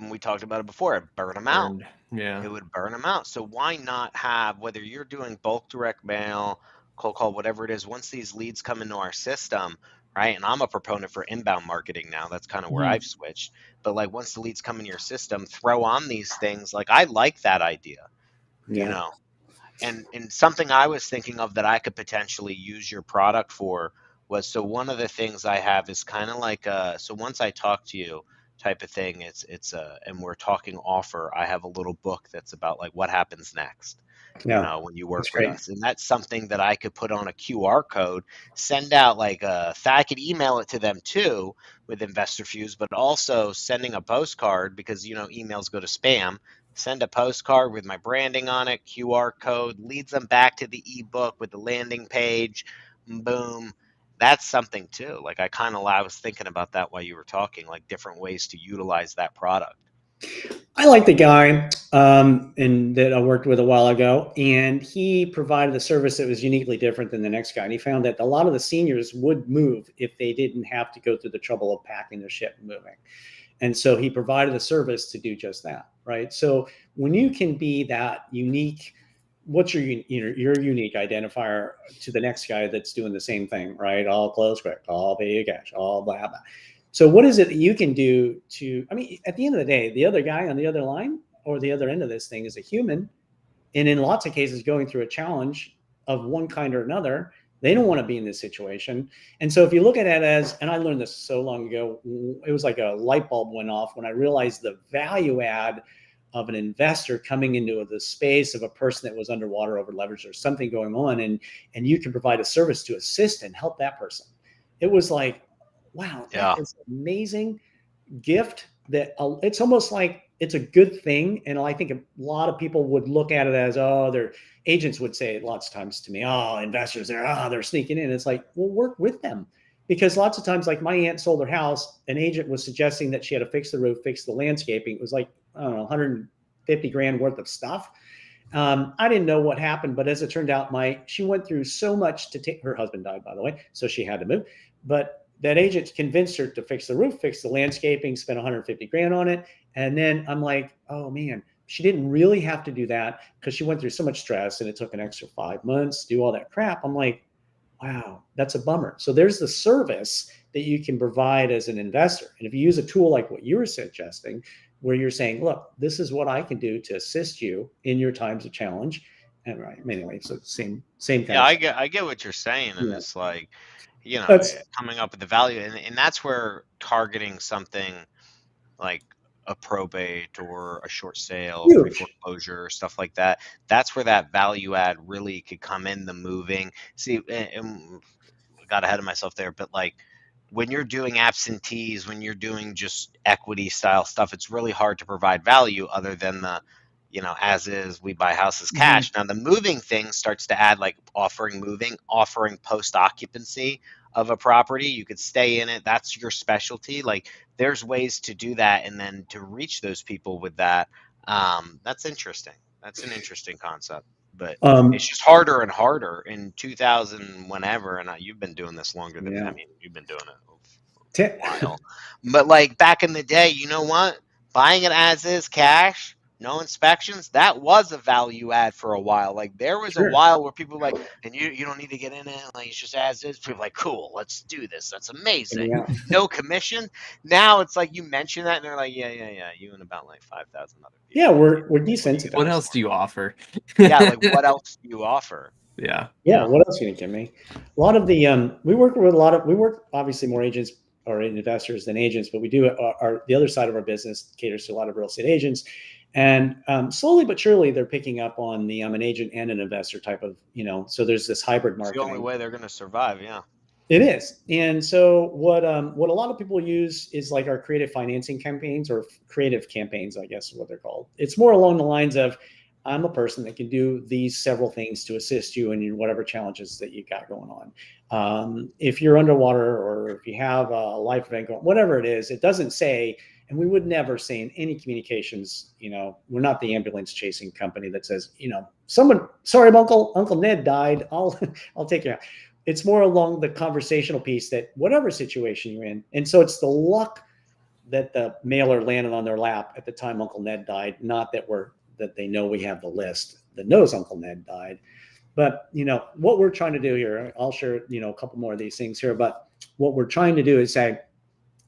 And we talked about it before, it burned them out. Burned. Yeah. It would burn them out. So why not have, whether you're doing bulk direct mail, cold call, whatever it is, once these leads come into our system, right? And I'm a proponent for inbound marketing now. That's kind of where Mhm. I've switched. But like once the leads come into your system, throw on these things. Like I like that idea, you Yeah. know. And something I was thinking of that I could potentially use your product for was, so one of the things I have is kind of like so once I talk to you type of thing, it's and we're talking offer, I have a little book that's about like what happens next, Yeah. when you That's work with great. us. And that's something that I could put on a QR code, send out like I could email it to them too with InvestorFuse, but also sending a postcard because emails go to spam. Send a postcard with my branding on it, QR code, leads them back to the ebook with the landing page. Boom. That's something too. Like I was thinking about that while you were talking, like different ways to utilize that product. I like the guy and that I worked with a while ago, and he provided a service that was uniquely different than the next guy. And he found that a lot of the seniors would move if they didn't have to go through the trouble of packing their shit and moving. And so he provided a service to do just that, right? So when you can be that unique, what's your unique identifier to the next guy that's doing the same thing, right? All close quick, all pay cash, all blah blah. So what is it that you can do to? I mean, at the end of the day, the other guy on the other line or the other end of this thing is a human, and in lots of cases, going through a challenge of one kind or another. They don't want to be in this situation. And so if you look at it as, and I learned this so long ago, it was like a light bulb went off when I realized the value add of an investor coming into the space of a person that was underwater, over leveraged, or something going on, and you can provide a service to assist and help that person. It was like, wow, that Yeah. is amazing gift that it's almost like it's a good thing. And I think a lot of people would look at it as, oh, their agents would say it lots of times to me, oh, investors, they're sneaking in. It's like, well, work with them. Because lots of times, like my aunt sold her house, an agent was suggesting that she had to fix the roof, fix the landscaping. It was like, I don't know, 150 grand worth of stuff. I didn't know what happened, but as it turned out, she went through so much to take, her husband died, by the way, so she had to move. But that agent convinced her to fix the roof, fix the landscaping, spent 150 grand on it. And then I'm like, oh man, she didn't really have to do that because she went through so much stress and it took an extra 5 months to do all that crap. I'm like, wow, that's a bummer. So there's the service that you can provide as an investor. And if you use a tool like what you were suggesting, where you're saying, look, this is what I can do to assist you in your times of challenge. And right, anyway, so same kind Yeah, of I get what you're saying, and yeah. it's like, That's coming up with the value, and that's where targeting something like a probate or a short sale, pre huge. foreclosure, stuff like that. That's where that value add really could come in, the moving. See, and I got ahead of myself there, but like when you're doing absentees, when you're doing just equity style stuff, it's really hard to provide value other than the, as is, we buy houses cash. Now the moving thing starts to add, like offering moving, offering post occupancy of a property. You could stay in it. That's your specialty. Like there's ways to do that. And then to reach those people with that, that's interesting. That's an interesting concept. But it's just harder and harder in 2000, whenever. And you've been doing this longer than me. I mean, you've been doing it a while. But like back in the day, you know what? Buying it as is cash, no inspections, that was a value add for a while. Like there was a while where people were like, and you don't need to get in it, like it's just as is. People were like, cool, let's do this. That's amazing. Yeah. No commission. Now it's like you mention that and they're like, yeah. You and about like 5,000 other people. Yeah, we're desensitized. What else do you offer? Yeah, like what else do you offer? Yeah. What else are you gonna give me? A lot of the we work obviously more agents or investors than agents, but we do the other side of our business caters to a lot of real estate agents. And slowly but surely, they're picking up on the I'm an agent and an investor type of, so there's this hybrid marketing. It's the only way they're going to survive, yeah. It is. And so what a lot of people use is like our creative financing campaigns, or creative campaigns, I guess is what they're called. It's more along the lines of, I'm a person that can do these several things to assist you in your whatever challenges that you got going on. If you're underwater, or if you have a life event going, whatever it is, it doesn't say. And we would never say in any communications, we're not the ambulance chasing company that says, sorry, Uncle Ned died. I'll take you out. It's more along the conversational piece that whatever situation you're in. And so it's the luck that the mailer landed on their lap at the time Uncle Ned died, not that they know we have the list that knows Uncle Ned died. But, what we're trying to do here, I'll share, a couple more of these things here, but what we're trying to do is say,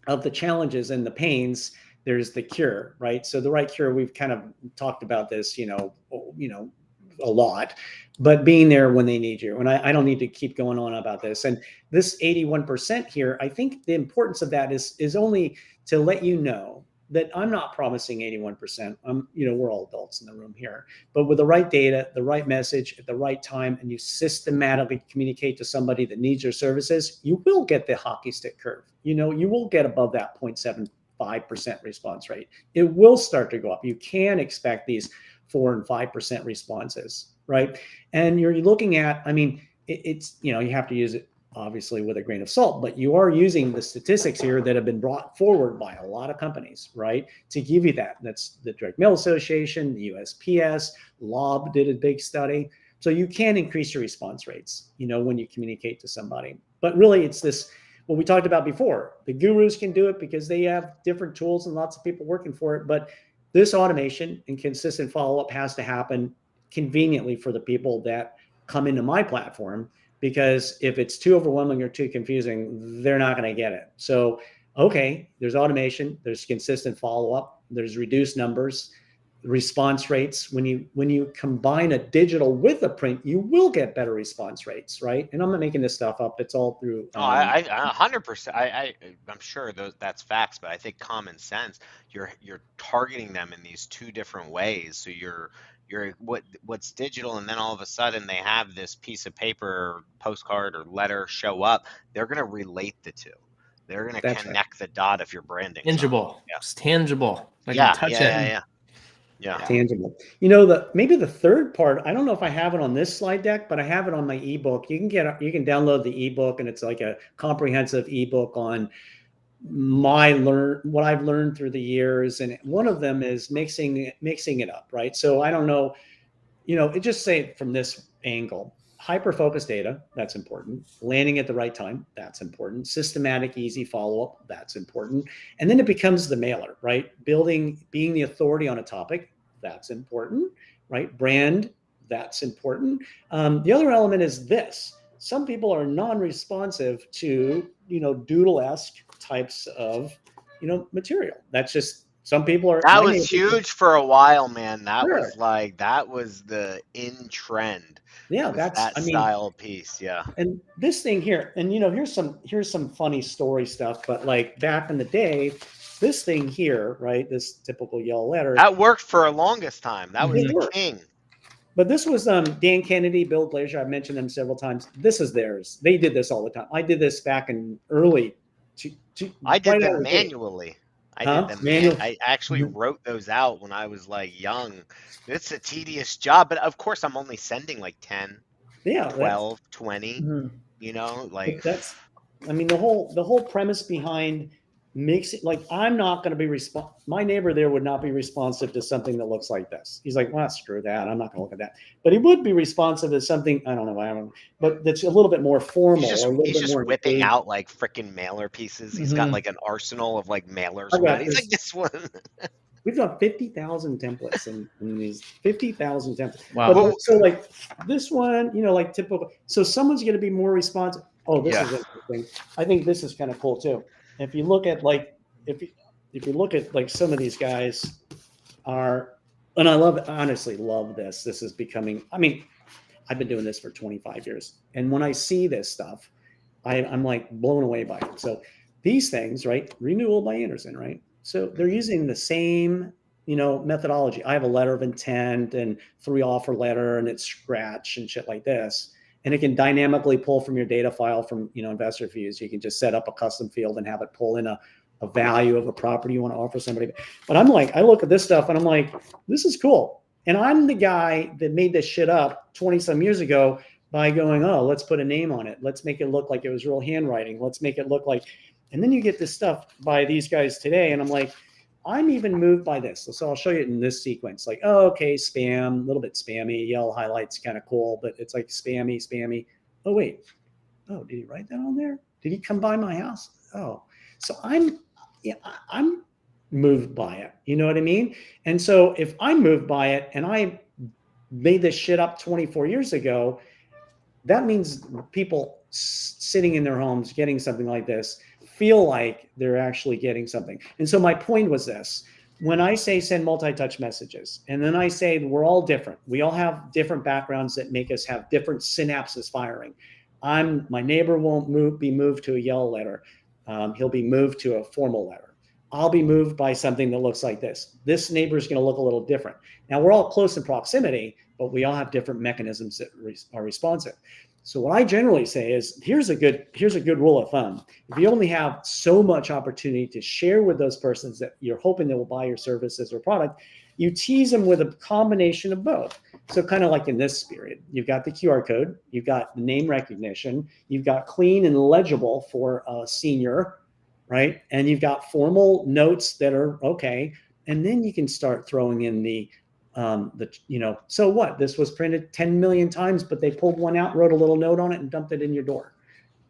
of the challenges and the pains, there's the cure, right? So the right cure, we've kind of talked about this, a lot, but being there when they need you. And I don't need to keep going on about this. And this 81% here, I think the importance of that is only to let you know that I'm not promising 81%. We're all adults in the room here, but with the right data, the right message at the right time, and you systematically communicate to somebody that needs your services, you will get the hockey stick curve. You will get above that 0.75% response rate. It will start to go up. You can expect these 4 and 5% responses, right? And you're looking at, it's, you have to use it obviously with a grain of salt, but you are using the statistics here that have been brought forward by a lot of companies, right, to give you that. That's the Direct Mail Association, the USPS, LOB did a big study. So you can increase your response rates, when you communicate to somebody. But really, it's this, what we talked about before. The gurus can do it because they have different tools and lots of people working for it. But this automation and consistent follow-up has to happen conveniently for the people that come into my platform, because if it's too overwhelming or too confusing, they're not going to get it. So, okay, there's automation, there's consistent follow-up, there's reduced numbers, response rates. When you combine a digital with a print, you will get better response rates, right? And I'm not making this stuff up. It's all through. I 100%. I'm sure that's facts, but I think common sense. You're targeting them in these two different ways. So you're what's digital, and then all of a sudden they have this piece of paper, or postcard, or letter show up. They're going to relate the two. They're going to connect the dot if you're branding. Tangible. Yeah. It's tangible. I can touch it. Yeah. Tangible. Maybe the third part, I don't know if I have it on this slide deck, but I have it on my ebook. You can download the ebook, and it's like a comprehensive ebook on what I've learned through the years. And one of them is mixing it up, right? So I don't know, it just say from this angle, hyper-focused data, that's important. Landing at the right time, that's important. Systematic, easy follow-up, that's important. And then it becomes the mailer, right? Being the authority on a topic, that's important, right? Brand, that's important. The other element is this. Some people are non-responsive to, doodle-esque types of, material. That's just, some people are. That was huge for a while, man. That was the in trend. Yeah, that style piece. Yeah. And this thing here, and here's some funny story stuff, but like back in the day, this thing here, right? This typical yellow letter. That worked for a longest time. That was the king. But this was Dan Kennedy, Bill Glazier. I've mentioned them several times. This is theirs. They did this all the time. I did this back in early I did right out of them the gate. manually. I did Huh? them. Manual. I actually wrote those out when I was like young. It's a tedious job, but of course I'm only sending like 10, Yeah, that's 12, 20, mhm. you know, like But that's, I mean, the whole premise behind makes it like I'm not going to be my neighbor there would not be responsive to something that looks like this. He's like, well, screw that. I'm not going to look at that. But he would be responsive to something, I don't know, but that's a little bit more formal or a little he's bit just more whipping engaged. out like freaking mailer pieces. He's got like an arsenal of like mailers I around. got He's like this. this one. We've got 50,000 templates in these 50,000 templates. Wow. But so like this one, like typical. So someone's going to be more responsive. Oh, this Yeah. is interesting. I think this is kind of cool too. If you look at like, if you look at like some of these guys are, and honestly love this. This is becoming, I mean, I've been doing this for 25 years. And when I see this stuff, I'm like blown away by it. So these things, right? Renewal by Anderson, right? So they're using the same, methodology. I have a letter of intent and 3 offer letter and it's scratch and shit like this. And it can dynamically pull from your data file from, InvestorFuse. You can just set up a custom field and have it pull in a value of a property you want to offer somebody. But I'm like, I look at this stuff and I'm like, this is cool. And I'm the guy that made this shit up 20 some years ago by going, oh, let's put a name on it. Let's make it look like it was real handwriting. Let's make it look like, and then you get this stuff by these guys today. And I'm like, I'm even moved by this. So I'll show you it in this sequence. Like, oh, okay, spam, a little bit spammy, yellow highlights, kind of cool, but it's like spammy. Oh, wait. Oh, did he write that on there? Did he come by my house? Oh, so I'm moved by it. You know what I mean? And so if I'm moved by it and I made this shit up 24 years ago, that means people sitting in their homes getting something like this feel like they're actually getting something. And so my point was this: when I say send multi-touch messages, and then I say we're all different, we all have different backgrounds that make us have different synapses firing. My neighbor won't be moved to a yellow letter. He'll be moved to a formal letter. I'll be moved by something that looks like this. This neighbor is going to look a little different. Now we're all close in proximity, but we all have different mechanisms that are responsive. So what I generally say is, here's a good rule of thumb. If you only have so much opportunity to share with those persons that you're hoping they will buy your services or product, you tease them with a combination of both. So kind of like in this period, you've got the QR code, you've got the name recognition, you've got clean and legible for a senior, right? And you've got formal notes that are okay. And then you can start throwing in so what? This was printed 10 million times, but they pulled one out, wrote a little note on it, and dumped it in your door.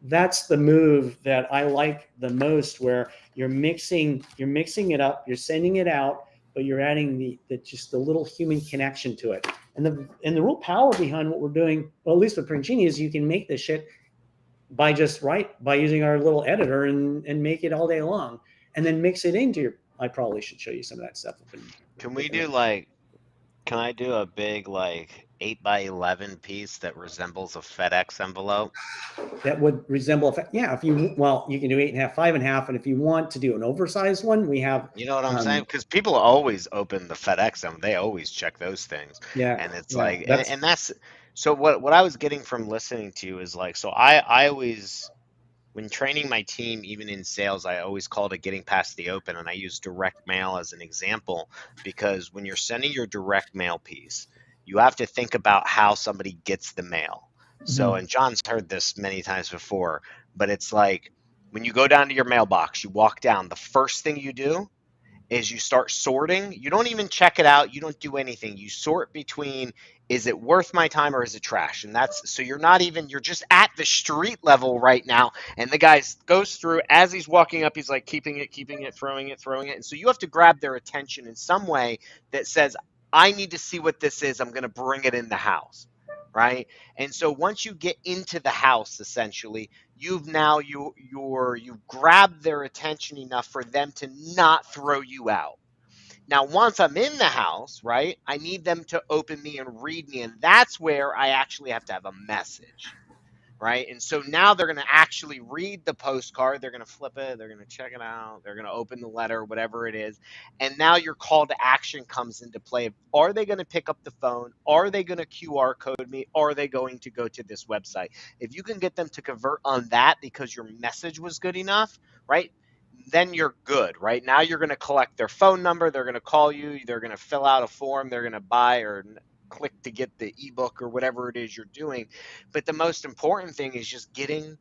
That's the move that I like the most, where you're mixing it up, you're sending it out, but you're adding just the little human connection to it. And the real power behind what we're doing, well, at least with PrintGenie, is you can make this shit by using our little editor and make it all day long, and then mix it into your. I probably should show you some of that stuff. Can I do a big like 8x11 piece that resembles a FedEx envelope? That would resemble yeah. If you you can do 8.5, 5.5, and if you want to do an oversized one, we have. You know what I'm saying? Because people always open the FedEx envelope. They always check those things. Yeah, and it's like and that's so what I was getting from listening to you is like, so I always, when training my team, even in sales, I always call it getting past the open, and I use direct mail as an example, because when you're sending your direct mail piece, you have to think about how somebody gets the mail. So, and John's heard this many times before, but it's like when you go down to your mailbox, you walk down, the first thing you do is you start sorting. You don't even check it out. You don't do anything. You sort between, is it worth my time or is it trash? And that's, so you're just at the street level right now. And the guy goes through, as he's walking up, he's like keeping it, throwing it. And so you have to grab their attention in some way that says, I need to see what this is. I'm going to bring it in the house. Right. And so once you get into the house, essentially, you've grabbed their attention enough for them to not throw you out. Now, once I'm in the house, right, I need them to open me and read me. And that's where I actually have to have a message. right? And so now they're going to actually read the postcard. They're going to flip it. They're going to check it out. They're going to open the letter, whatever it is. And now your call to action comes into play. Are they going to pick up the phone? Are they going to QR code me? Are they going to go to this website? If you can get them to convert on that because your message was good enough, right? Then you're good, right? Now you're going to collect their phone number. They're going to call you. They're going to fill out a form. They're going to buy or click to get the ebook or whatever it is you're doing. But the most important thing is just getting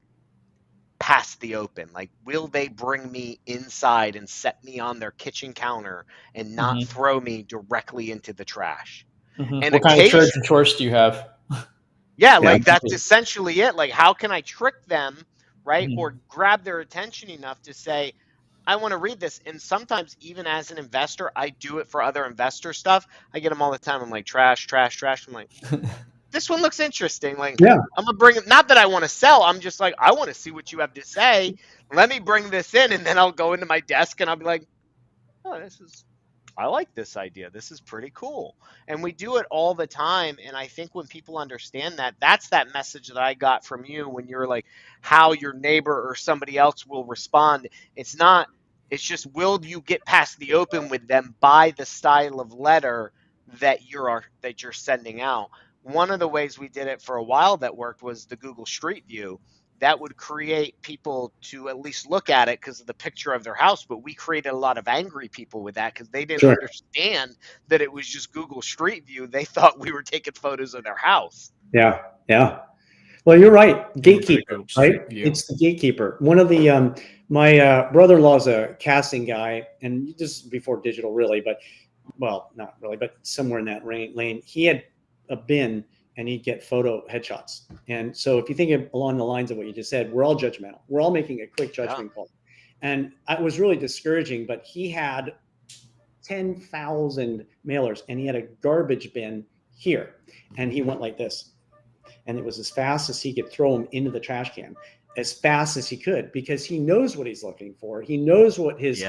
past the open. Like, will they bring me inside and set me on their kitchen counter and not throw me directly into the trash? And What kind of Trojan horse do you have? Yeah, like that's essentially it. Like, how can I trick them, right? Or grab their attention enough to say, I want to read this. And sometimes, even as an investor, I do it for other investor stuff. I get them all the time. I'm like, trash, trash, trash. I'm like, this one looks interesting. Like, I'm going to bring it. Not that I want to sell. I'm just like, I want to see what you have to say. Let me bring this in. And then I'll go into my desk and I'll be like, oh, I like this idea. This is pretty cool. And we do it all the time. And I think when people understand that, that's that message that I got from you when you're like, how your neighbor or somebody else will respond. It's just, will you get past the open with them by the style of letter that you're sending out? One of the ways we did it for a while that worked was the Google Street View. That would create people to at least look at it because of the picture of their house. But we created a lot of angry people with that because they didn't understand that it was just Google Street View. They thought we were taking photos of their house. Yeah. Yeah. Well, you're right. Gatekeeper, right? It's the gatekeeper. One of the, my brother-in-law's a casting guy, and this is before digital really, but well, not really, but somewhere in that lane, he had a bin and he'd get photo headshots. And so if you think of along the lines of what you just said, we're all judgmental. We're all making a quick judgment call. And it was really discouraging, but he had 10,000 mailers and he had a garbage bin here. And he went like this. And it was as fast as he could throw them into the trash can, as fast as he could, because he knows what he's looking for. He knows what his,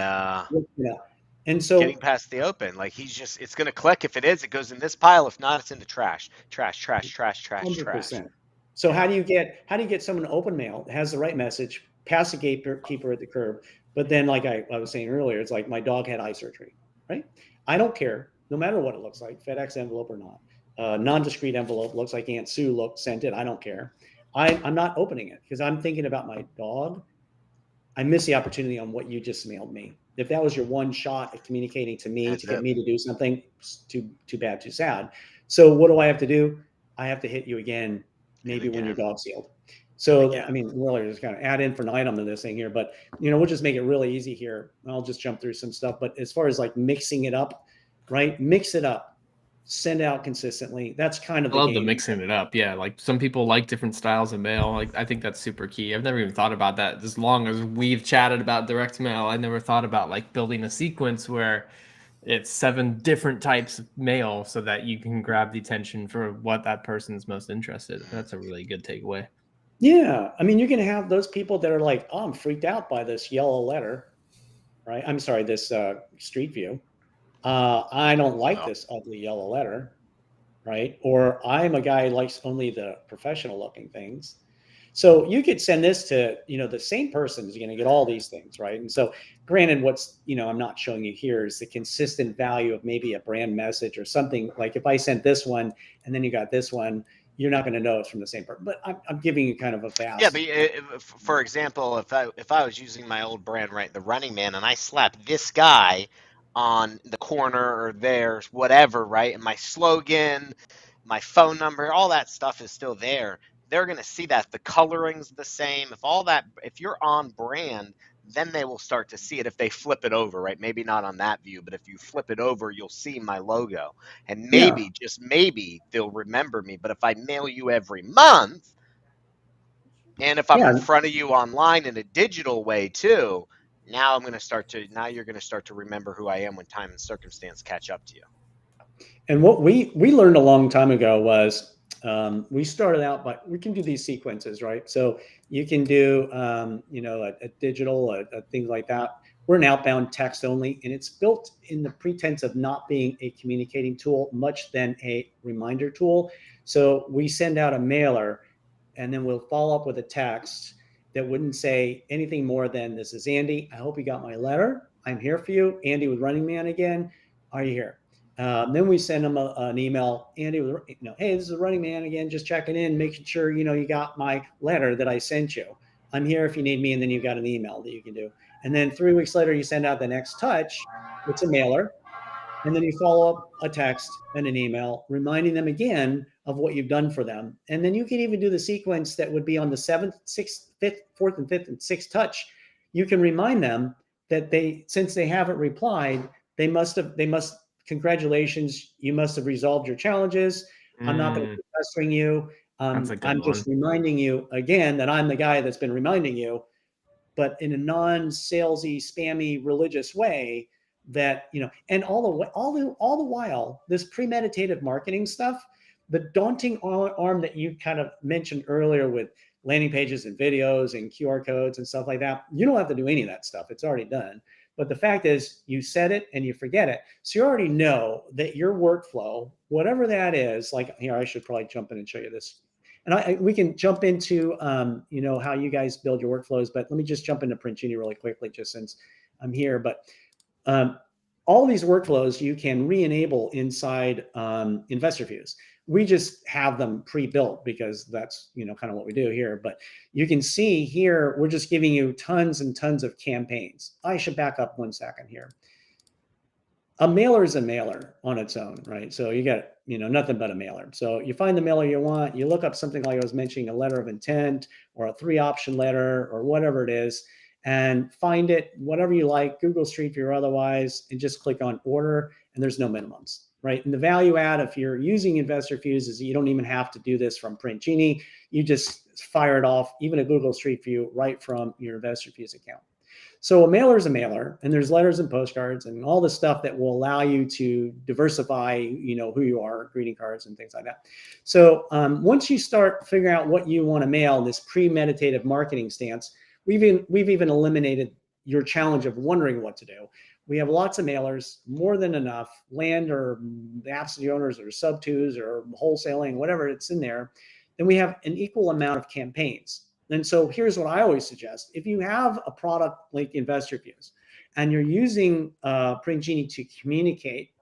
and so getting past the open, like it's going to click. If it is, it goes in this pile. If not, it's in the trash. Trash. 100%. So how do you get someone to open mail that has the right message, past the gatekeeper at the curb? But then, like I was saying earlier, it's like my dog had eye surgery, right? I don't care, no matter what it looks like, FedEx envelope or not, non-discrete envelope, looks like Aunt Sue sent it. I don't care. I'm not opening it because I'm thinking about my dog. I miss the opportunity on what you just mailed me. If that was your one shot at communicating to me to get me to do something, too bad, too sad. So what do I have to do? I have to hit you again, maybe when your dog's healed. So, I mean, really just kind of add infinitum to this thing here, but we'll just make it really easy here. I'll just jump through some stuff, but as far as like mixing it up, right? Mix it up. Send out consistently. That's kind of I love the mixing it up. Yeah, like some people like different styles of mail. Like I think that's super key. I've never even thought about that. As long as we've chatted about direct mail, I never thought about like building a sequence where it's 7 different types of mail so that you can grab the attention for what that person's most interested in. That's a really good takeaway. Yeah, I mean, you're gonna have those people that are like, "Oh, I'm freaked out by this yellow letter," right? I'm sorry, this Street View. I don't like this ugly yellow letter, right? Or I'm a guy who likes only the professional looking things. So you could send this to, the same person is going to get all these things, right? And so granted, what's, I'm not showing you here is the consistent value of maybe a brand message or something. Like if I sent this one and then you got this one, you're not going to know it's from the same person, but I'm giving you kind of a fast. Yeah, but for example, if I was using my old brand, right, the Running Man, and I slapped this guy on the corner or there's whatever, right, and my slogan, my phone number, all that stuff is still there. They're going to see that the coloring's the same. If you're on brand, then they will start to see it if they flip it over, right? Maybe not on that view, but if you flip it over, you'll see my logo. And maybe, just maybe, they'll remember me. But if I mail you every month, and if I'm in front of you online in a digital way too, now you're going to start to remember who I am when time and circumstance catch up to you. And what we learned a long time ago was we started out by, we can do these sequences, right? So you can do, a digital, things like that. We're an outbound text only, and it's built in the pretense of not being a communicating tool, much than a reminder tool. So we send out a mailer and then we'll follow up with a text that wouldn't say anything more than, "This is Andy. I hope you got my letter. I'm here for you. Andy with Running Man again. Are you here?" Then we send them an email. "Andy, hey, this is Running Man again, just checking in, making sure you got my letter that I sent you. I'm here if you need me." And then you've got an email that you can do. And then 3 weeks later, you send out the next touch. It's a mailer. And then you follow up a text and an email reminding them again of what you've done for them. And then you can even do the sequence that would be on the 7th, 6th, 5th, 4th, and 5th, and 6th touch. You can remind them that since they haven't replied, congratulations, you must have resolved your challenges. I'm not going to keep pestering you. I'm just reminding you again that I'm the guy that's been reminding you, but in a non-salesy, spammy, religious way. That and all the while, this premeditated marketing stuff, the daunting arm that you kind of mentioned earlier with landing pages and videos and QR codes and stuff like that, you don't have to do any of that stuff. It's already done. But the fact is, you said it and you forget it. So you already know that your workflow, whatever that is, like here, I should probably jump in and show you this. And we can jump into how you guys build your workflows, but let me just jump into PrintGenie really quickly, just since I'm here. But all these workflows you can re-enable inside InvestorFuse. We just have them pre-built because that's kind of what we do here. But you can see here, we're just giving you tons and tons of campaigns. I should back up 1 second here. A mailer is a mailer on its own, right? So you got nothing but a mailer. So you find the mailer you want, you look up something like I was mentioning, a letter of intent or a 3-option letter or whatever it is, and find it, whatever you like, Google Street View or otherwise, and just click on order, and there's no minimums, right? And the value add, if you're using InvestorFuse, is you don't even have to do this from PrintGenie. You just fire it off, even a Google Street View, right from your InvestorFuse account. So a mailer is a mailer, and there's letters and postcards and all the stuff that will allow you to diversify, who you are, greeting cards and things like that. So once you start figuring out what you want to mail, this premeditated marketing stance, we've even eliminated your challenge of wondering what to do. We have lots of mailers, more than enough, land or the absentee owners or sub-twos or wholesaling, whatever it's in there. Then we have an equal amount of campaigns. And so here's what I always suggest. If you have a product like InvestorFuse and you're using PrintGenie to communicate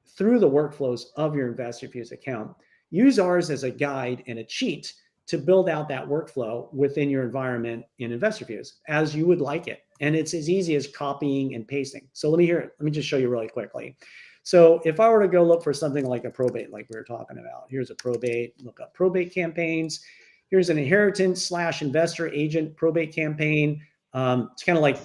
through the workflows of your InvestorFuse account, use ours as a guide and a cheat to build out that workflow within your environment in InvestorFuse as you would like it. And it's as easy as copying and pasting. So let me just show you really quickly. So if I were to go look for something like a probate, like we were talking about, here's a probate, look up probate campaigns. Here's an inheritance/investor agent probate campaign. It's kind of like,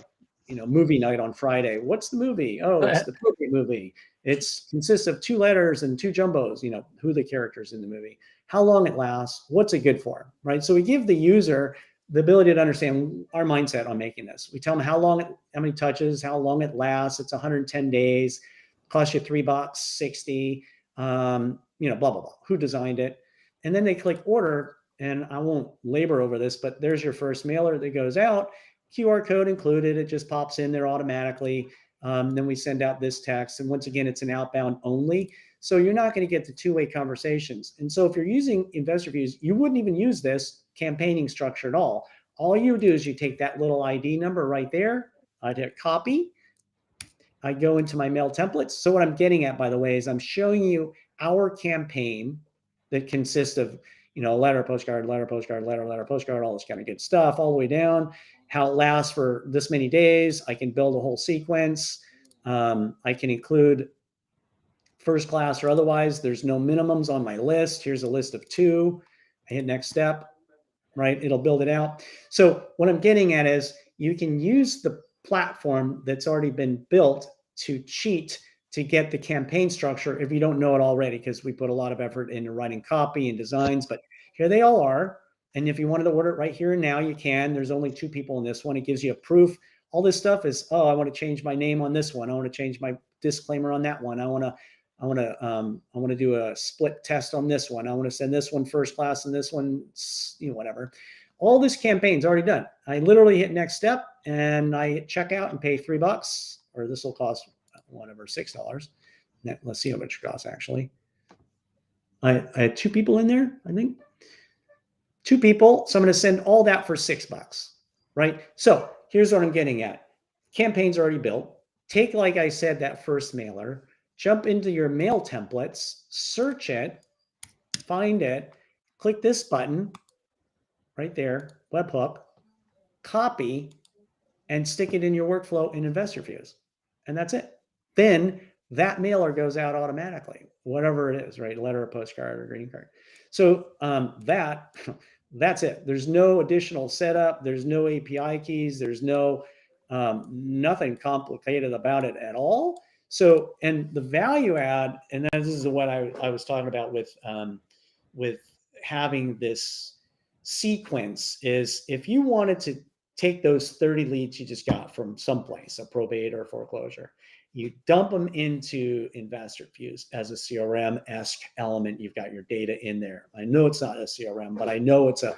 movie night on Friday. What's the movie? Oh, it's the probate movie. It consists of 2 letters and 2 jumbos, who the characters in the movie, how long it lasts, what's it good for, right? So we give the user the ability to understand our mindset on making this. We tell them how many touches, how long it lasts. It's 110 days, costs you $3.60, blah, blah, blah. Who designed it? And then they click order. And I won't labor over this, but there's your first mailer that goes out, QR code included. It just pops in there automatically. Then we send out this text. And once again, it's an outbound only. So you're not going to get the 2-way conversations. And so if you're using InvestorFuse, you wouldn't even use this campaigning structure at all. All you do is you take that little ID number right there. I'd hit copy. I go into my mail templates. So what I'm getting at, by the way, is I'm showing you our campaign that consists of letter, postcard, letter, postcard, letter, postcard, all this kind of good stuff, all the way down, how it lasts for this many days. I can build a whole sequence. I can include first class or otherwise. There's no minimums on my list. Here's a list of 2. I hit next step, right? It'll build it out. So what I'm getting at is you can use the platform that's already been built to cheat to get the campaign structure if you don't know it already, because we put a lot of effort into writing copy and designs, but here they all are. And if you wanted to order it right here and now, you can. There's only 2 people in this one. It gives you a proof. All this stuff is, I want to change my name on this one. I want to change my disclaimer on that one. I want to do a split test on this one. I want to send this one first class and this one, whatever. All this campaign's already done. I literally hit next step and I hit checkout and pay $3, or this will cost whatever, $6. Let's see how much it costs actually. I had 2 people in there, I think. 2 people. So I'm going to send all that for $6, right? So here's what I'm getting at. Campaign's already built. Take, like I said, that first mailer, jump into your mail templates, search it, find it, click this button right there, webhook, copy, and stick it in your workflow in InvestorFuse. And that's it. Then that mailer goes out automatically, whatever it is, right? Letter, or postcard, or greeting card. So that's it. There's no additional setup. There's no API keys. There's no nothing complicated about it at all. So, and the value add, and this is what I was talking about with having this sequence, is if you wanted to take those 30 leads you just got from someplace, a probate or foreclosure, you dump them into InvestorFuse as a CRM-esque element. You've got your data in there. I know it's not a CRM, but I know it's a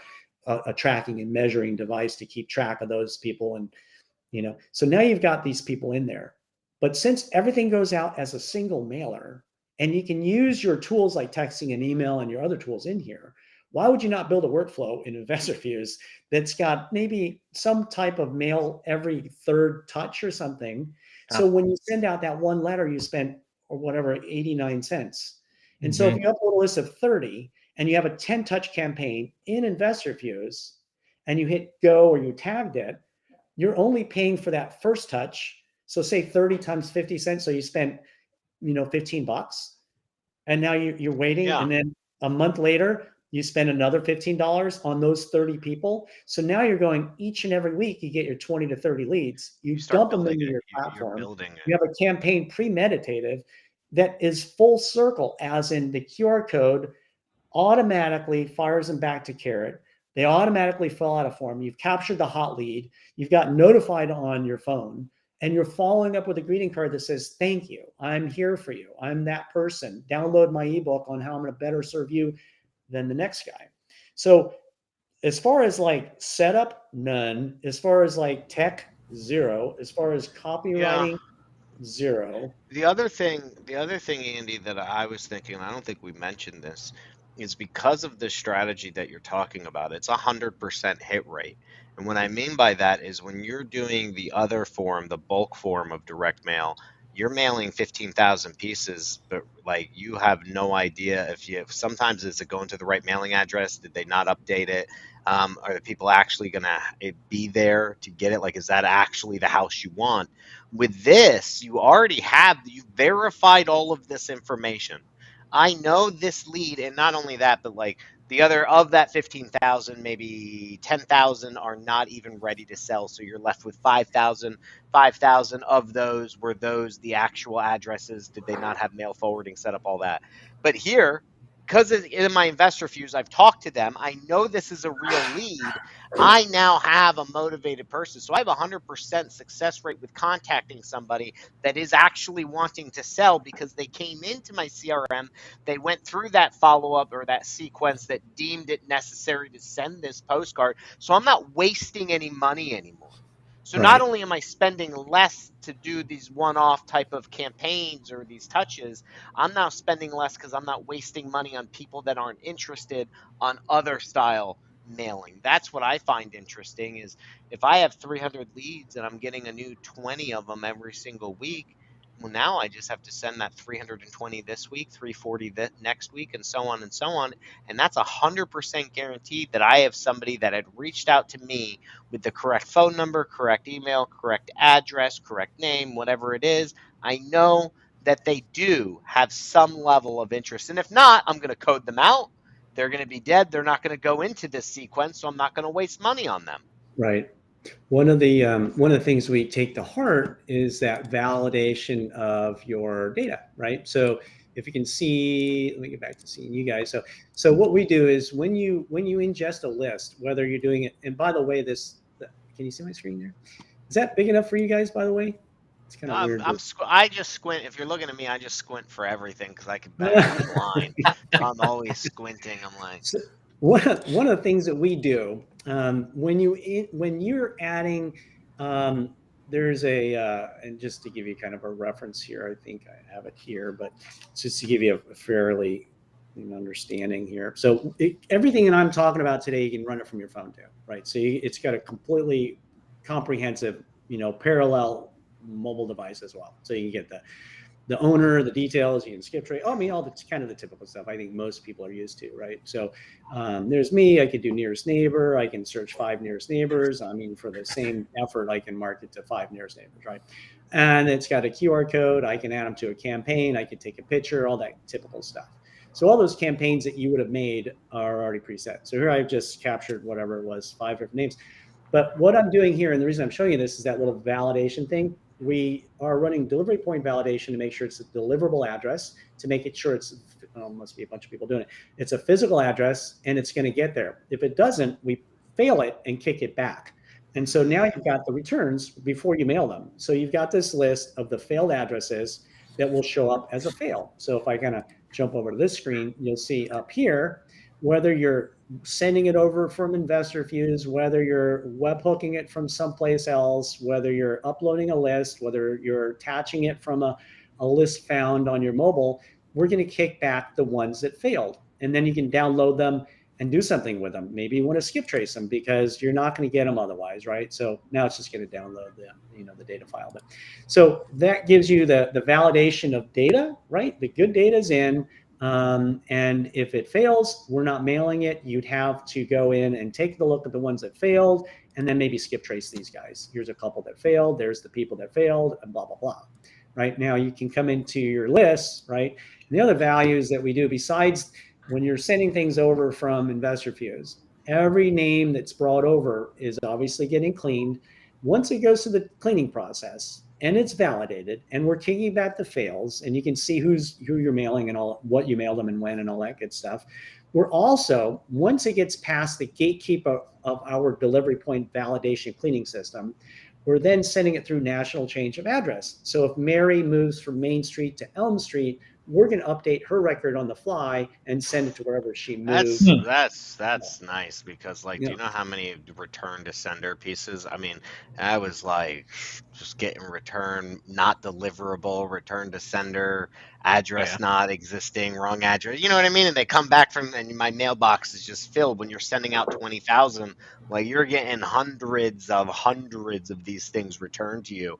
tracking and measuring device to keep track of those people. And, so now you've got these people in there. But since everything goes out as a single mailer, and you can use your tools like texting and email and your other tools in here, why would you not build a workflow in InvestorFuse that's got maybe some type of mail every third touch or something? So when you send out that one letter, you spent, or whatever, 89 cents. And so if you upload a list of 30 and you have a 10 touch campaign in InvestorFuse and you hit go or you tagged it, you're only paying for that first touch. So say 30 times 50 cents. So you spent, $15. And now you're waiting. Yeah. And then a month later, you spend another $15 on those 30 people. So now you're going each and every week, you get your 20 to 30 leads. You dump them into your platform. You have a campaign premeditated that is full circle, as in the QR code automatically fires them back to Carrot. They automatically fill out a form. You've captured the hot lead. You've got notified on your phone. And you're following up with a greeting card that says, thank you. I'm here for you. I'm that person. Download my ebook on how I'm going to better serve you than the next guy. So as far as like setup, none. As far as like tech, zero. As far as copywriting, zero. The other thing, Andy, that I was thinking, and I don't think we mentioned this, is because of the strategy that you're talking about, it's 100% hit rate. And what I mean by that is when you're doing the other form, the bulk form of direct mail, you're mailing 15,000 pieces, but like you have no idea if sometimes is it going to the right mailing address? Did they not update it? Are the people actually going to be there to get it? Like, is that actually the house you want? With this, you verified all of this information. I know this lead, and not only that, but like the other of that 15,000, maybe 10,000 are not even ready to sell. So you're left with 5,000. 5,000 of those were the actual addresses. Did they not have mail forwarding set up, all that? But here, because in my InvestorFuse, I've talked to them. I know this is a real lead. I now have a motivated person. So I have a 100% success rate with contacting somebody that is actually wanting to sell because they came into my CRM. They went through that follow-up or that sequence that deemed it necessary to send this postcard. So I'm not wasting any money anymore. So not only am I spending less to do these one-off type of campaigns or these touches, I'm now spending less because I'm not wasting money on people that aren't interested on other style mailing. That's what I find interesting is if I have 300 leads and I'm getting a new 20 of them every single week, well, now I just have to send that 320 this week, 340 next week, and so on and so on. And that's 100% guaranteed that I have somebody that had reached out to me with the correct phone number, correct email, correct address, correct name, whatever it is. I know that they do have some level of interest. And if not, I'm going to code them out. They're going to be dead. They're not going to go into this sequence, so I'm not going to waste money on them. Right. One of the things we take to heart is that validation of your data, right? So if you can see, let me get back to seeing you guys. So what we do is when you ingest a list, whether you're doing it, and by the way, can you see my screen there? Is that big enough for you guys, by the way? It's kind of weird. I just squint. If you're looking at me, I just squint for everything because I can better be blind. So I'm always squinting. I'm like. So one of the things that we do when you're adding, there's and just to give you kind of a reference here, I think I have it here, but just to give you a fairly an understanding here. So everything that I'm talking about today, you can run it from your phone too, right? So it's got a completely comprehensive, parallel mobile device as well. So you can get the owner, the details, you can skip trade. I mean, all the kind of the typical stuff I think most people are used to, right? So there's me, I could do nearest neighbor. I can search 5 nearest neighbors. I mean, for the same effort, I can mark it to 5 nearest neighbors, right? And it's got a QR code. I can add them to a campaign. I can take a picture, all that typical stuff. So all those campaigns that you would have made are already preset. So here I've just captured whatever it was, 5 different names. But what I'm doing here, and the reason I'm showing you this is that little validation thing. We are running delivery point validation to make sure it's a deliverable address, to make it sure it's, must be a bunch of people doing it. It's a physical address and it's going to get there. If it doesn't, we fail it and kick it back. And so now you've got the returns before you mail them. So you've got this list of the failed addresses that will show up as a fail. So if I kind of jump over to this screen, you'll see up here, whether you're sending it over from InvestorFuse, whether you're webhooking it from someplace else, whether you're uploading a list, whether you're attaching it from a list found on your mobile, we're going to kick back the ones that failed. And then you can download them and do something with them. Maybe you want to skip trace them because you're not going to get them otherwise, right? So now it's just going to download the data file. But so that gives you the validation of data, right? The good data is in. And if it fails, we're not mailing it. You'd have to go in and take a look at the ones that failed and then maybe skip trace these guys. Here's a couple that failed. There's the people that failed and blah, blah, blah. Right now you can come into your list, right? And the other values that we do besides when you're sending things over from InvestorFuse, every name that's brought over is obviously getting cleaned. Once it goes through the cleaning process, and it's validated, and we're kicking back the fails, and you can see who you're mailing and all, what you mailed them and when and all that good stuff. We're also, once it gets past the gatekeeper of our delivery point validation cleaning system, we're then sending it through national change of address. So if Mary moves from Main Street to Elm Street, we're going to update her record on the fly and send it to wherever she moves. That's nice because, like, do you know how many return to sender pieces? I mean, I was like just getting return not deliverable, return to sender, address not existing, wrong address. You know what I mean? And they come back from, and my mailbox is just filled when you're sending out 20,000. Like, you're getting hundreds of these things returned to you.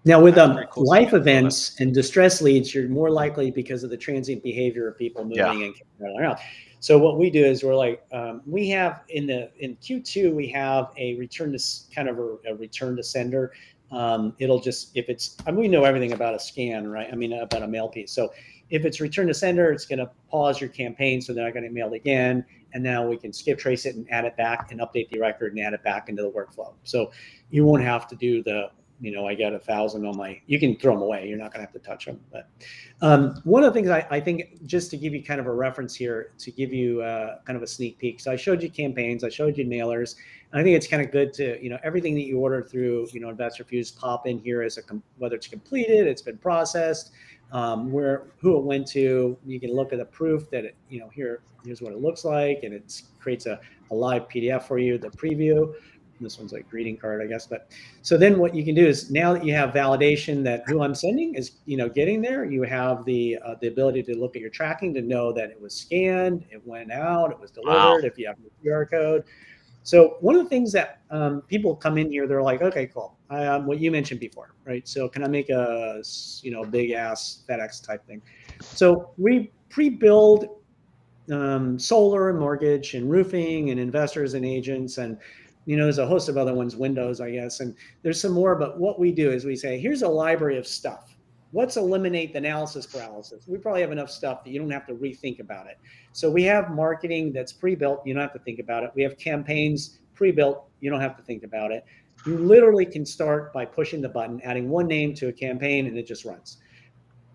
Now, with cool life events and distress leads, you're more likely because of the transient behavior of people moving and around. So what we do is we're like, we have in Q2, we have a return to kind of a return to sender. It'll just, if it's, I mean, we know everything about a scan, right? I mean, about a mail piece. So if it's return to sender, it's going to pause your campaign. So they're not going to mail it again. And now we can skip trace it and add it back and update the record and add it back into the workflow. So you won't have to do the, I got 1,000 on my, you can throw them away. You're not going to have to touch them. But one of the things I think, just to give you kind of a reference here, to give you kind of a sneak peek. So I showed you campaigns, I showed you mailers. And I think it's kind of good to, everything that you order through, InvestorFuse, pop in here as whether it's completed, it's been processed, who it went to. You can look at the proof that it, here's what it looks like. And it creates a live PDF for you, the preview. This one's like greeting card, I guess. But so then what you can do is, now that you have validation that who I'm sending is, getting there, you have the ability to look at your tracking to know that it was scanned, it went out, it was delivered. Wow. If you have the QR code. So one of the things that people come in here, they're like, okay, cool. What you mentioned before, right? So can I make a, big ass FedEx type thing? So we pre-build solar and mortgage and roofing and investors and agents, and there's a host of other ones, windows, I guess, and there's some more. But what we do is we say, here's a library of stuff. Let's eliminate the analysis paralysis. We probably have enough stuff that you don't have to rethink about it. So we have marketing that's pre-built. You don't have to think about it. We have campaigns pre-built. You don't have to think about it. You literally can start by pushing the button, adding one name to a campaign, and it just runs.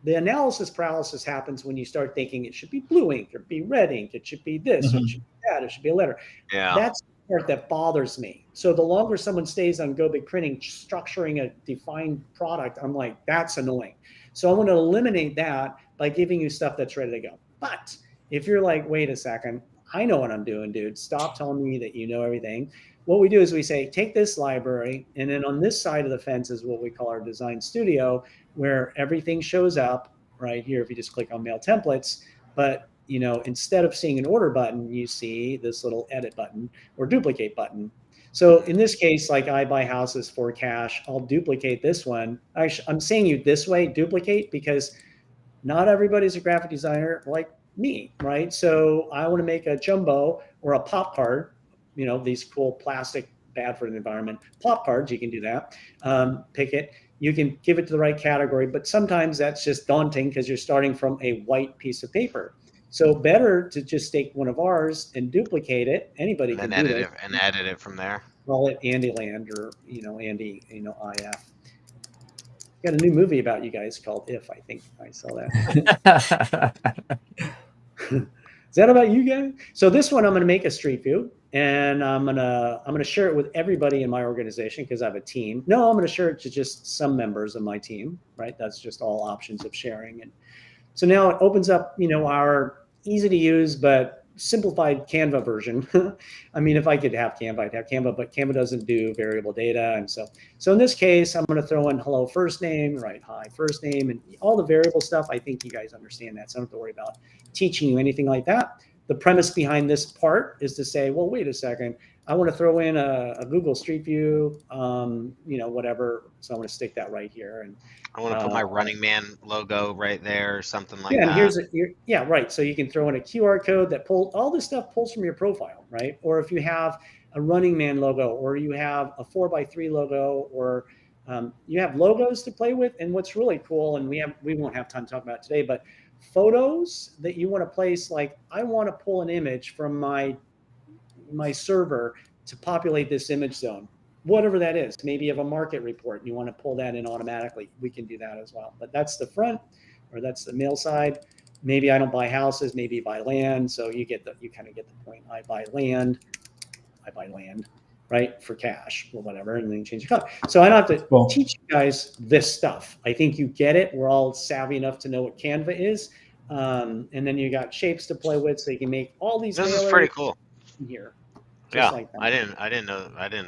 The analysis paralysis happens when you start thinking it should be blue ink or be red ink. It should be this, it should be that, it should be a letter. Yeah. That's the part that bothers me. So the longer someone stays on Go Big Printing, structuring a defined product, I'm like, that's annoying. So I want to eliminate that by giving you stuff that's ready to go. But if you're like, wait a second, I know what I'm doing, dude. Stop telling me that you know everything. What we do is we say, take this library, and then on this side of the fence is what we call our design studio, where everything shows up right here if you just click on mail templates. But instead of seeing an order button, you see this little edit button or duplicate button. So in this case, like I buy houses for cash, I'll duplicate this one. I'm saying you this way, duplicate, because not everybody's a graphic designer like me, right? So I want to make a jumbo or a pop card, these cool plastic, bad for the environment pop cards. You can do that. Pick it. You can give it to the right category, but sometimes that's just daunting because you're starting from a white piece of paper. So better to just take one of ours and duplicate it. Anybody And can then do edit this. it and edit it from there. Call it Andy Land or Andy IF. Got a new movie about you guys called If. I think I saw that. Is that about you guys? So this one I'm going to make a street view, and I'm gonna share it with everybody in my organization because I have a team. No, I'm going to share it to just some members of my team. Right? That's just all options of sharing. And so now it opens up, our easy to use but simplified Canva version. I mean, if I could have Canva, I'd have Canva, but Canva doesn't do variable data. And so in this case, I'm going to throw in hello first name, right? Hi first name, and all the variable stuff. I think you guys understand that, so I don't have to worry about teaching you anything like that. The premise behind this part is to say, well, wait a second, I want to throw in a Google Street View, whatever. So I'm going to stick that right here. And I want to put my Running Man logo right there, or something like yeah, that. And right. So you can throw in a QR code that all this stuff pulls from your profile, right? Or if you have a Running Man logo, or you have a 4x3 logo, or you have logos to play with. And what's really cool, and we won't have time to talk about it today, but photos that you want to place, like I want to pull an image from my server to populate this image zone, whatever that is. Maybe you have a market report and you want to pull that in automatically. We can do that as well. But that's the front, or that's the mail side. Maybe I don't buy houses, maybe you buy land. So you kind of get the point. I buy land, right, for cash or whatever, and then you change the color. So I don't have to teach you guys this stuff. I think you get it. We're all savvy enough to know what Canva is. And then you got shapes to play with, so you can make all these. This is pretty cool. Here. Yeah, like I didn't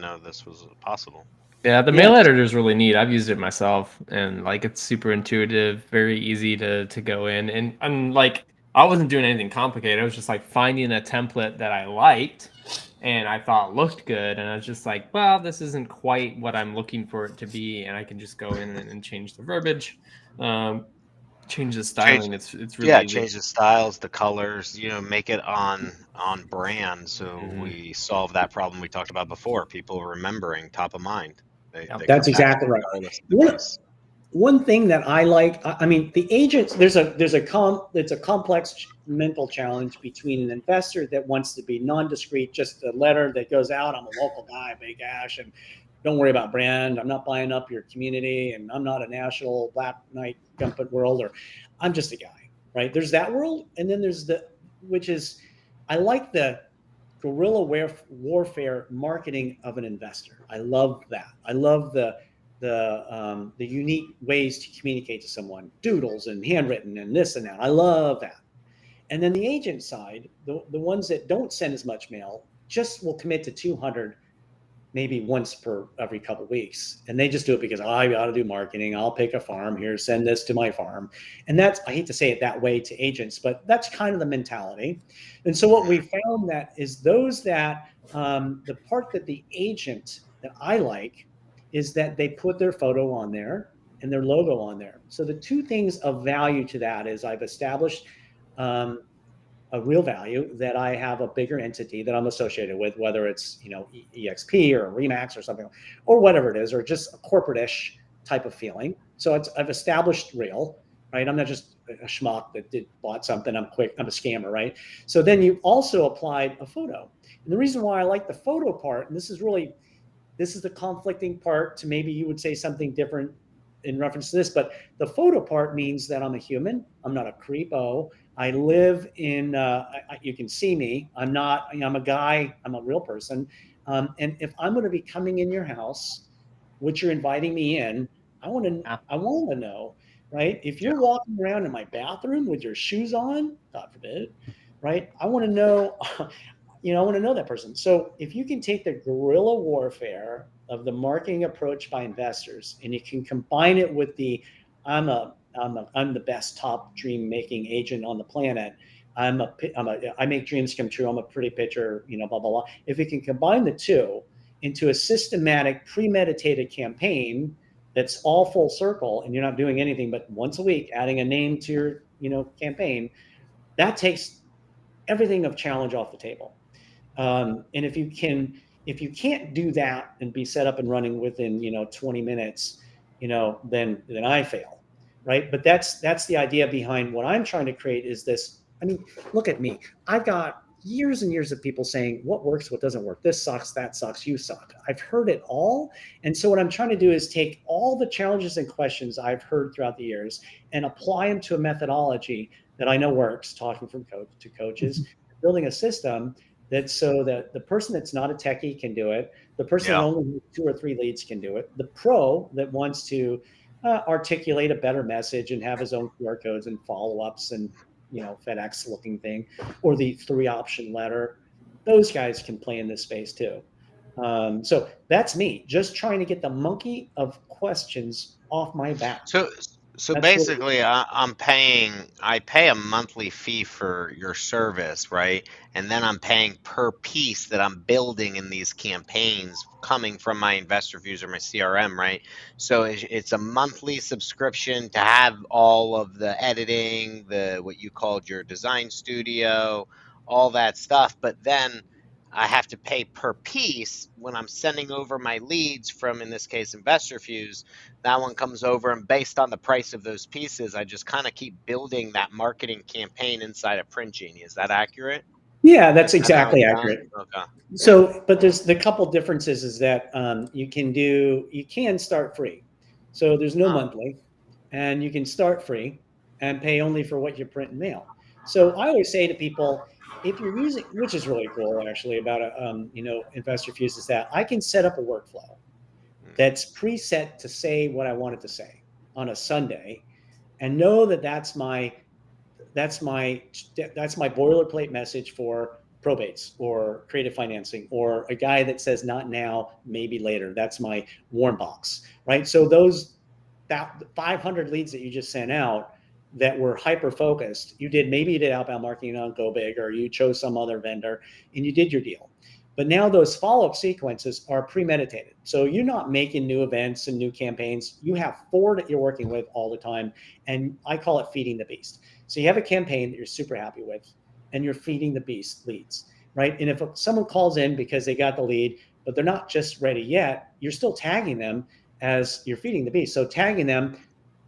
know this was possible. Yeah, the mail editor is really neat. I've used it myself, and like it's super intuitive, very easy to go in. And like I wasn't doing anything complicated. I was just like finding a template that I liked and I thought looked good, and I was just like, well, this isn't quite what I'm looking for it to be, and I can just go in and change the verbiage, change the styling. It's really easy. Change the styles, the colors, make it on brand. So we solve that problem we talked about before. People remembering, top of mind. That's exactly right. One thing that I like, I mean, the agents, it's a complex mental challenge between an investor that wants to be non-discrete, just a letter that goes out. I'm a local guy, big cash, and don't worry about brand. I'm not buying up your community, and I'm not a national Black Knight Gumpet world, or I'm just a guy, right? There's that world. And then there's I like the guerrilla warfare marketing of an investor. I love that. I love the unique ways to communicate to someone, doodles and handwritten and this and that. I love that. And then the agent side, the ones that don't send as much mail, just will commit to 200 maybe once per every couple of weeks. And they just do it because I got to do marketing. I'll pick a farm here, send this to my farm. And I hate to say it that way to agents, but that's kind of the mentality. And so what we found that is those that, the part that the agent that I like is that they put their photo on there and their logo on there. So the two things of value to that is I've established a real value that I have a bigger entity that I'm associated with, whether it's, EXP or Remax or something, or whatever it is, or just a corporate-ish type of feeling. So I've established real, right? I'm not just a schmuck that bought something. I'm a scammer, right? So then you also applied a photo. And the reason why I like the photo part, and this is the conflicting part to maybe you would say something different in reference to this, but the photo part means that I'm a human. I'm not a creepo. I live in, you can see me. I'm a guy, I'm a real person. And if I'm going to be coming in your house, which you're inviting me in, I want to know, right? If you're walking around in my bathroom with your shoes on, God forbid, right? I want to know, I want to know that person. So if you can take the guerrilla warfare of the marketing approach by investors, and you can combine it with I'm a I'm the best top dream making agent on the planet. I make dreams come true. I'm a pretty pitcher, blah, blah, blah. If we can combine the two into a systematic, premeditated campaign that's all full circle, and you're not doing anything but once a week adding a name to your, campaign, that takes everything of challenge off the table. And if you can't do that and be set up and running within 20 minutes, then I fail, right? But that's the idea behind what I'm trying to create is this. I mean, look at me. I've got years and years of people saying what works, what doesn't work. This sucks, that sucks, you suck. I've heard it all. And so what I'm trying to do is take all the challenges and questions I've heard throughout the years and apply them to a methodology that I know works, talking from coach to coaches, building a system that's so that the person that's not a techie can do it. The person that only has 2 or 3 leads can do it. The pro that wants to articulate a better message and have his own QR codes and follow-ups and FedEx looking thing, or the 3-option letter, those guys can play in this space too. So that's me, just trying to get the monkey of questions off my back. So basically, I pay a monthly fee for your service, right? And then I'm paying per piece that I'm building in these campaigns coming from my InvestorFuse or my CRM, right? So it's a monthly subscription to have all of the editing, what you called your design studio, all that stuff. But then I have to pay per piece when I'm sending over my leads from, in this case, InvestorFuse. That one comes over, and based on the price of those pieces, I just kind of keep building that marketing campaign inside of PrintGenie. Is that accurate? Yeah, that's exactly accurate. Okay. So, but there's the couple differences is that you can start free. So there's no monthly, and you can start free and pay only for what you print and mail. So I always say to people, if you're using, which is really cool actually about InvestorFuse, is that I can set up a workflow that's preset to say what I want it to say on a Sunday, and know that that's my boilerplate message for probates or creative financing, or a guy that says not now, maybe later. That's my warm box, right? So that 500 leads that you just sent out that were hyper focused, maybe you did outbound marketing on Go Big, or you chose some other vendor and you did your deal. But now those follow-up sequences are premeditated. So you're not making new events and new campaigns. You have 4 that you're working with all the time. And I call it feeding the beast. So you have a campaign that you're super happy with, and you're feeding the beast leads, right? And if someone calls in because they got the lead, but they're not just ready yet, you're still tagging them as you're feeding the beast. So tagging them,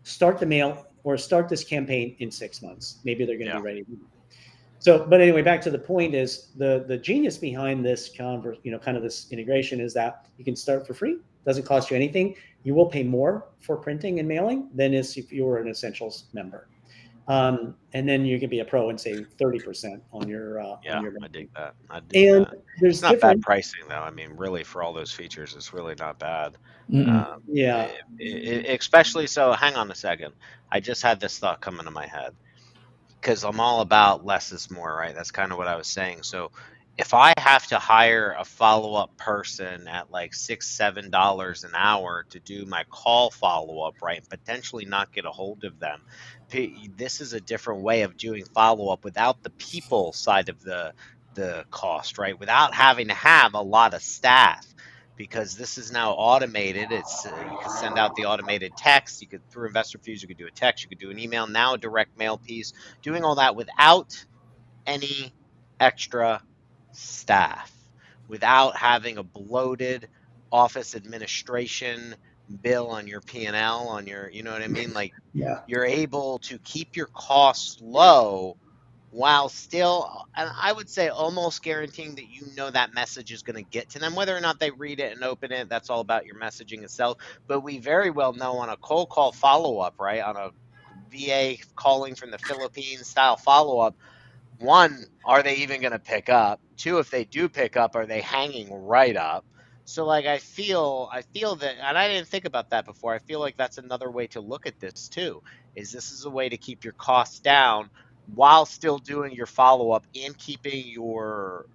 start the mail or start this campaign in 6 months. Maybe they're going to be ready. So, but anyway, back to the point is the genius behind this kind of this integration is that you can start for free. Doesn't cost you anything. You will pay more for printing and mailing than if you were an Essentials member. And then you can be a pro and save 30% on your. I dig that. And there's it's not bad pricing though. I mean, really, for all those features, it's really not bad. Especially so. Hang on a second. I just had this thought come into my head, because I'm all about less is more, right? That's kind of what I was saying. So if I have to hire a follow-up person at like $6-7 an hour to do my call follow-up, right, and potentially not get a hold of them, this is a different way of doing follow-up without the people side of the cost, right? Without having to have a lot of staff, because this is now automated. It's you can send out the automated text. You could, through InvestorFuse, you could do a text, you could do an email, now a direct mail piece, doing all that without any extra staff, without having a bloated office administration bill on your P&L, on your, you know what I mean? Like, you're able to keep your costs low while still, and I would say almost guaranteeing that that message is going to get to them. Whether or not they read it and open it, that's all about your messaging itself. But we very well know on a cold call follow-up, right, on a VA calling from the Philippines style follow-up, 1, are they even going to pick up? 2, if they do pick up, are they hanging right up? So like I feel that, and I didn't think about that before. I feel like that's another way to look at this too. This is a way to keep your costs down while still doing your follow-up and keeping your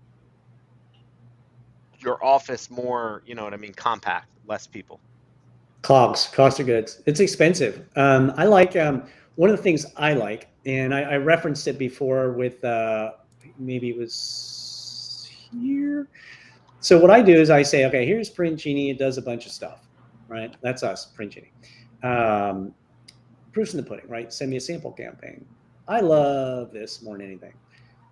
office more, you know what I mean, compact, less people. Cost of goods. It's expensive. I like one of the things I like, and I referenced it before with maybe it was here. So what I do is I say, okay, here's PrintGenie. It does a bunch of stuff, right? That's us, PrintGenie. Proofs in the pudding, right? Send me a sample campaign. I love this more than anything.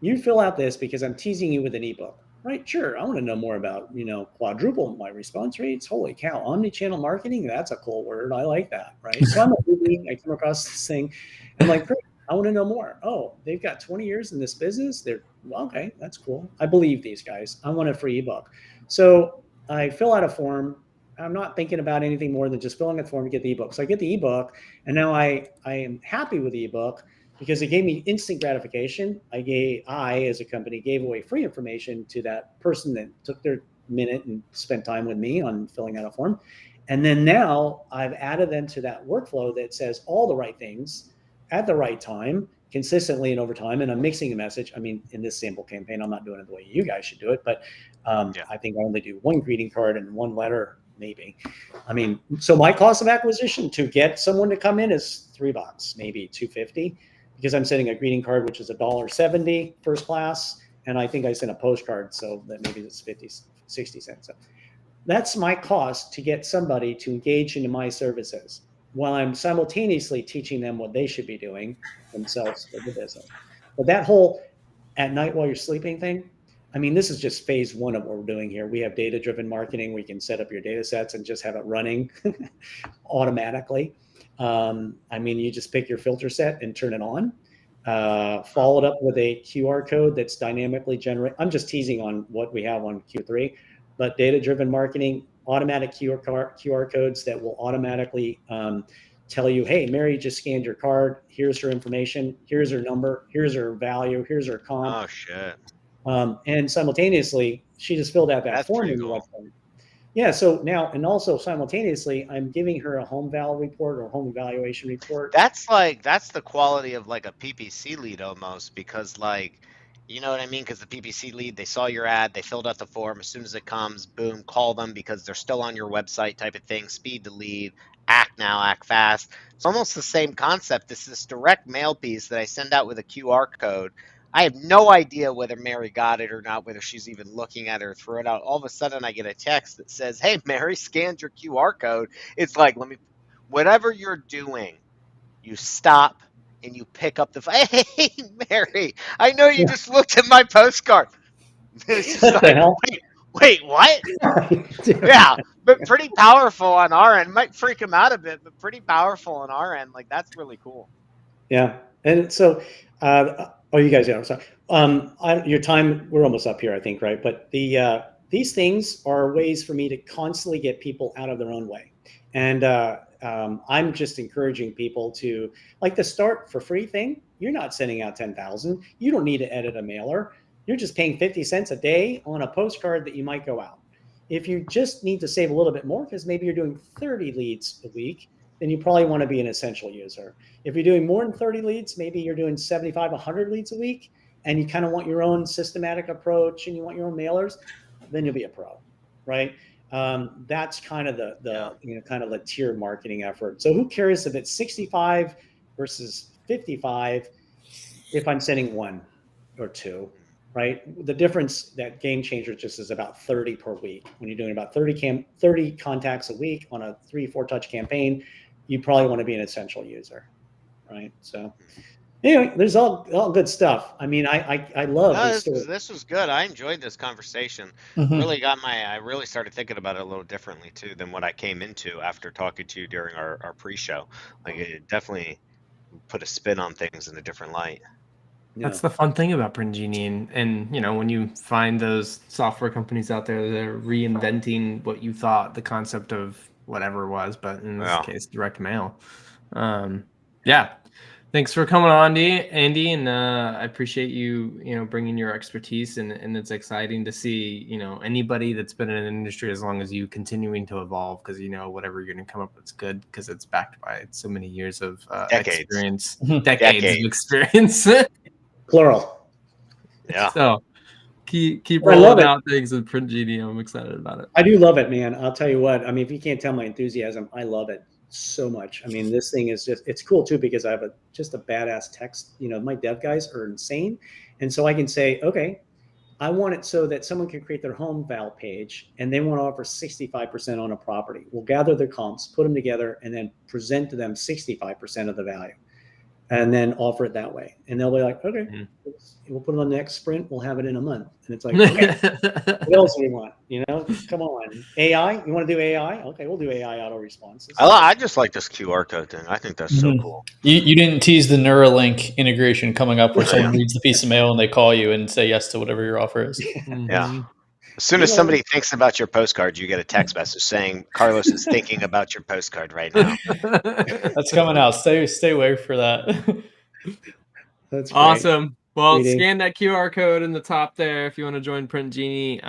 You fill out this because I'm teasing you with an ebook, right? Sure. I want to know more about, quadruple my response rates. Holy cow. Omni-channel marketing. That's a cool word. I like that. Right. So I'm a movie. I come across this thing. I'm like, great. I want to know more. Oh, they've got 20 years in this business. They're okay. That's cool. I believe these guys. I want a free ebook. So I fill out a form. I'm not thinking about anything more than just filling out the form to get the ebook. So I get the ebook, and now I am happy with the ebook because it gave me instant gratification. I, as a company, gave away free information to that person that took their minute and spent time with me on filling out a form. And then now I've added them to that workflow that says all the right things at the right time, consistently and over time. And I'm mixing the message. I mean, in this sample campaign, I'm not doing it the way you guys should do it, but I think I only do one greeting card and one letter, maybe. I mean, so my cost of acquisition to get someone to come in is $3, maybe $2.50. Because I'm sending a greeting card, which is $1.70 first class. And I think I sent a postcard, so that maybe it's 50, 60 cents. So that's my cost to get somebody to engage into my services while I'm simultaneously teaching them what they should be doing themselves for the business. But that whole at night while you're sleeping thing, I mean, this is just phase one of what we're doing here. We have data-driven marketing. We can set up your data sets and just have it running automatically. I mean, you just pick your filter set and turn it on, follow it up with a QR code that's dynamically generated. I'm just teasing on what we have on Q3, but data-driven marketing, automatic QR codes that will automatically tell you, hey, Mary just scanned your card. Here's her information. Here's her number. Here's her value. Here's her comp. Oh, shit. And simultaneously, she just filled out that That's form. pretty cool. Yeah. So now, and also simultaneously, I'm giving her a home val report or home evaluation report. That's the quality of like a PPC lead almost, because like, you know what I mean? Because the PPC lead, they saw your ad, they filled out the form. As soon as it comes, boom, call them because they're still on your website type of thing. Speed the lead, act now, act fast. It's almost the same concept. It's this direct mail piece that I send out with a QR code. I have no idea whether Mary got it or not, whether she's even looking at it or threw it out. All of a sudden, I get a text that says, hey, Mary scanned your QR code. It's like, whatever you're doing, you stop and you pick up the phone. Hey, Mary, I know you just looked at my postcard. It's just What the hell? wait, what? Yeah, but pretty powerful on our end. Might freak him out a bit, but pretty powerful on our end. Like, that's really cool. Yeah. And so, you guys, yeah, I'm sorry. Your time, we're almost up here, I think, right? But these things are ways for me to constantly get people out of their own way. And I'm just encouraging people to, like, the start for free thing. You're not sending out 10,000. You don't need to edit a mailer. You're just paying 50 cents a day on a postcard that you might go out. If you just need to save a little bit more, because maybe you're doing 30 leads a week, then you probably want to be an essential user. If you're doing more than 30 leads, maybe you're doing 75, 100 leads a week, and you kind of want your own systematic approach and you want your own mailers, then you'll be a pro, right? That's kind of the tier marketing effort. So who cares if it's 65 versus 55 if I'm sending one or two, right? The difference, that game changer, just is about 30 per week. When you're doing about 30 contacts a week on a 3-4 touch campaign, you probably want to be an essential user, right? So anyway, there's all good stuff. I mean, I love these stories. This was good. I enjoyed this conversation. Mm-hmm. I really started thinking about it a little differently too than what I came into after talking to you during our pre-show. Like, it definitely put a spin on things in a different light. That's the fun thing about PrintGenie, and when you find those software companies out there that are reinventing what you thought the concept of whatever it was, but in this case, direct mail. Yeah. Thanks for coming on, Andy, and I appreciate you bringing your expertise, and it's exciting to see anybody that's been in an industry as long as you continuing to evolve, because whatever you're going to come up with is good because it's backed by so many years of experience, decades of experience. Plural. Yeah. So keep I love rolling it. out things with PrintGenie. I'm excited about it. I do love it, man. I'll tell you what. I mean, if you can't tell my enthusiasm, I love it so much. I mean, this thing is it's cool too, because I have just a badass text. You know, my dev guys are insane. And so I can say, okay, I want it so that someone can create their home val page and they want to offer 65% on a property. We'll gather their comps, put them together, and then present to them 65% of the value, and then offer it that way. And they'll be like, okay, we'll put it on the next sprint. We'll have it in a month. And it's like, okay, what else do we want? You know, come on. AI, you want to do AI? Okay, we'll do AI auto responses. I just like this QR code thing. I think that's so cool. You didn't tease the Neuralink integration coming up where someone reads the piece of mail and they call you and say yes to whatever your offer is. Yeah. As soon as somebody thinks about your postcard, you get a text message saying Carlos is thinking about your postcard right now. That's coming out. Stay away for that. That's great. Awesome. Well, Reading. scan that QR code in the top there if you want to join PrintGenie.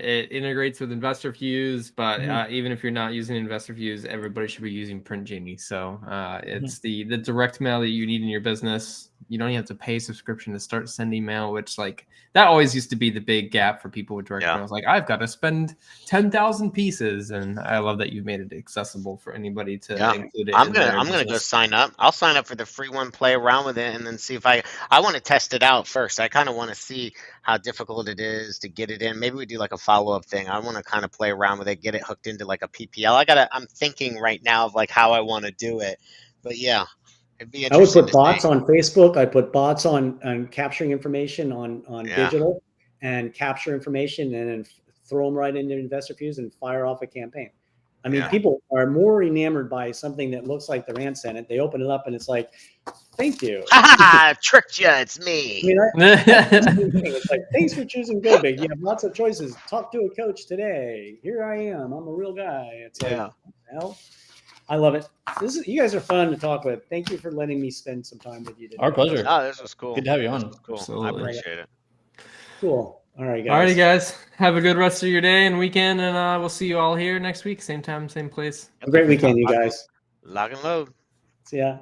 It integrates with InvestorFuse, but even if you're not using InvestorFuse, everybody should be using PrintGenie. So it's the direct mail that you need in your business. You don't even have to pay a subscription to start sending mail, which that always used to be the big gap for people with direct mail. It's like, I've got to spend 10,000 pieces, and I love that you've made it accessible for anybody to include it. I'm gonna go sign up. I'll sign up for the free one, play around with it, and then see if I want to test it out first. I kind of want to see how difficult it is to get it in. Maybe we do like a follow-up thing. I want to kind of play around with it, get it hooked into like a PPL. I'm thinking right now of like how I want to do it, but yeah. It'd be I would interesting put bots on Facebook. I put bots on capturing information on digital, and capture information, and then throw them right into InvestorFuse and fire off a campaign. I mean, people are more enamored by something that looks like their aunt sent it. They open it up and it's like, thank you. Tricked you. It's me. I mean, it's like, thanks for choosing Go Big. You have lots of choices. Talk to a coach today. Here I am. I'm a real guy. It's like, hell. I love it. You guys are fun to talk with. Thank you for letting me spend some time with you today. Our pleasure. Oh, this was cool. Good to have you on. Cool. Absolutely. I appreciate it. Cool. All right, guys. All righty, guys. Have a good rest of your day and weekend, and we'll see you all here next week. Same time, same place. Have a great weekend, you guys. Lock and load. See ya.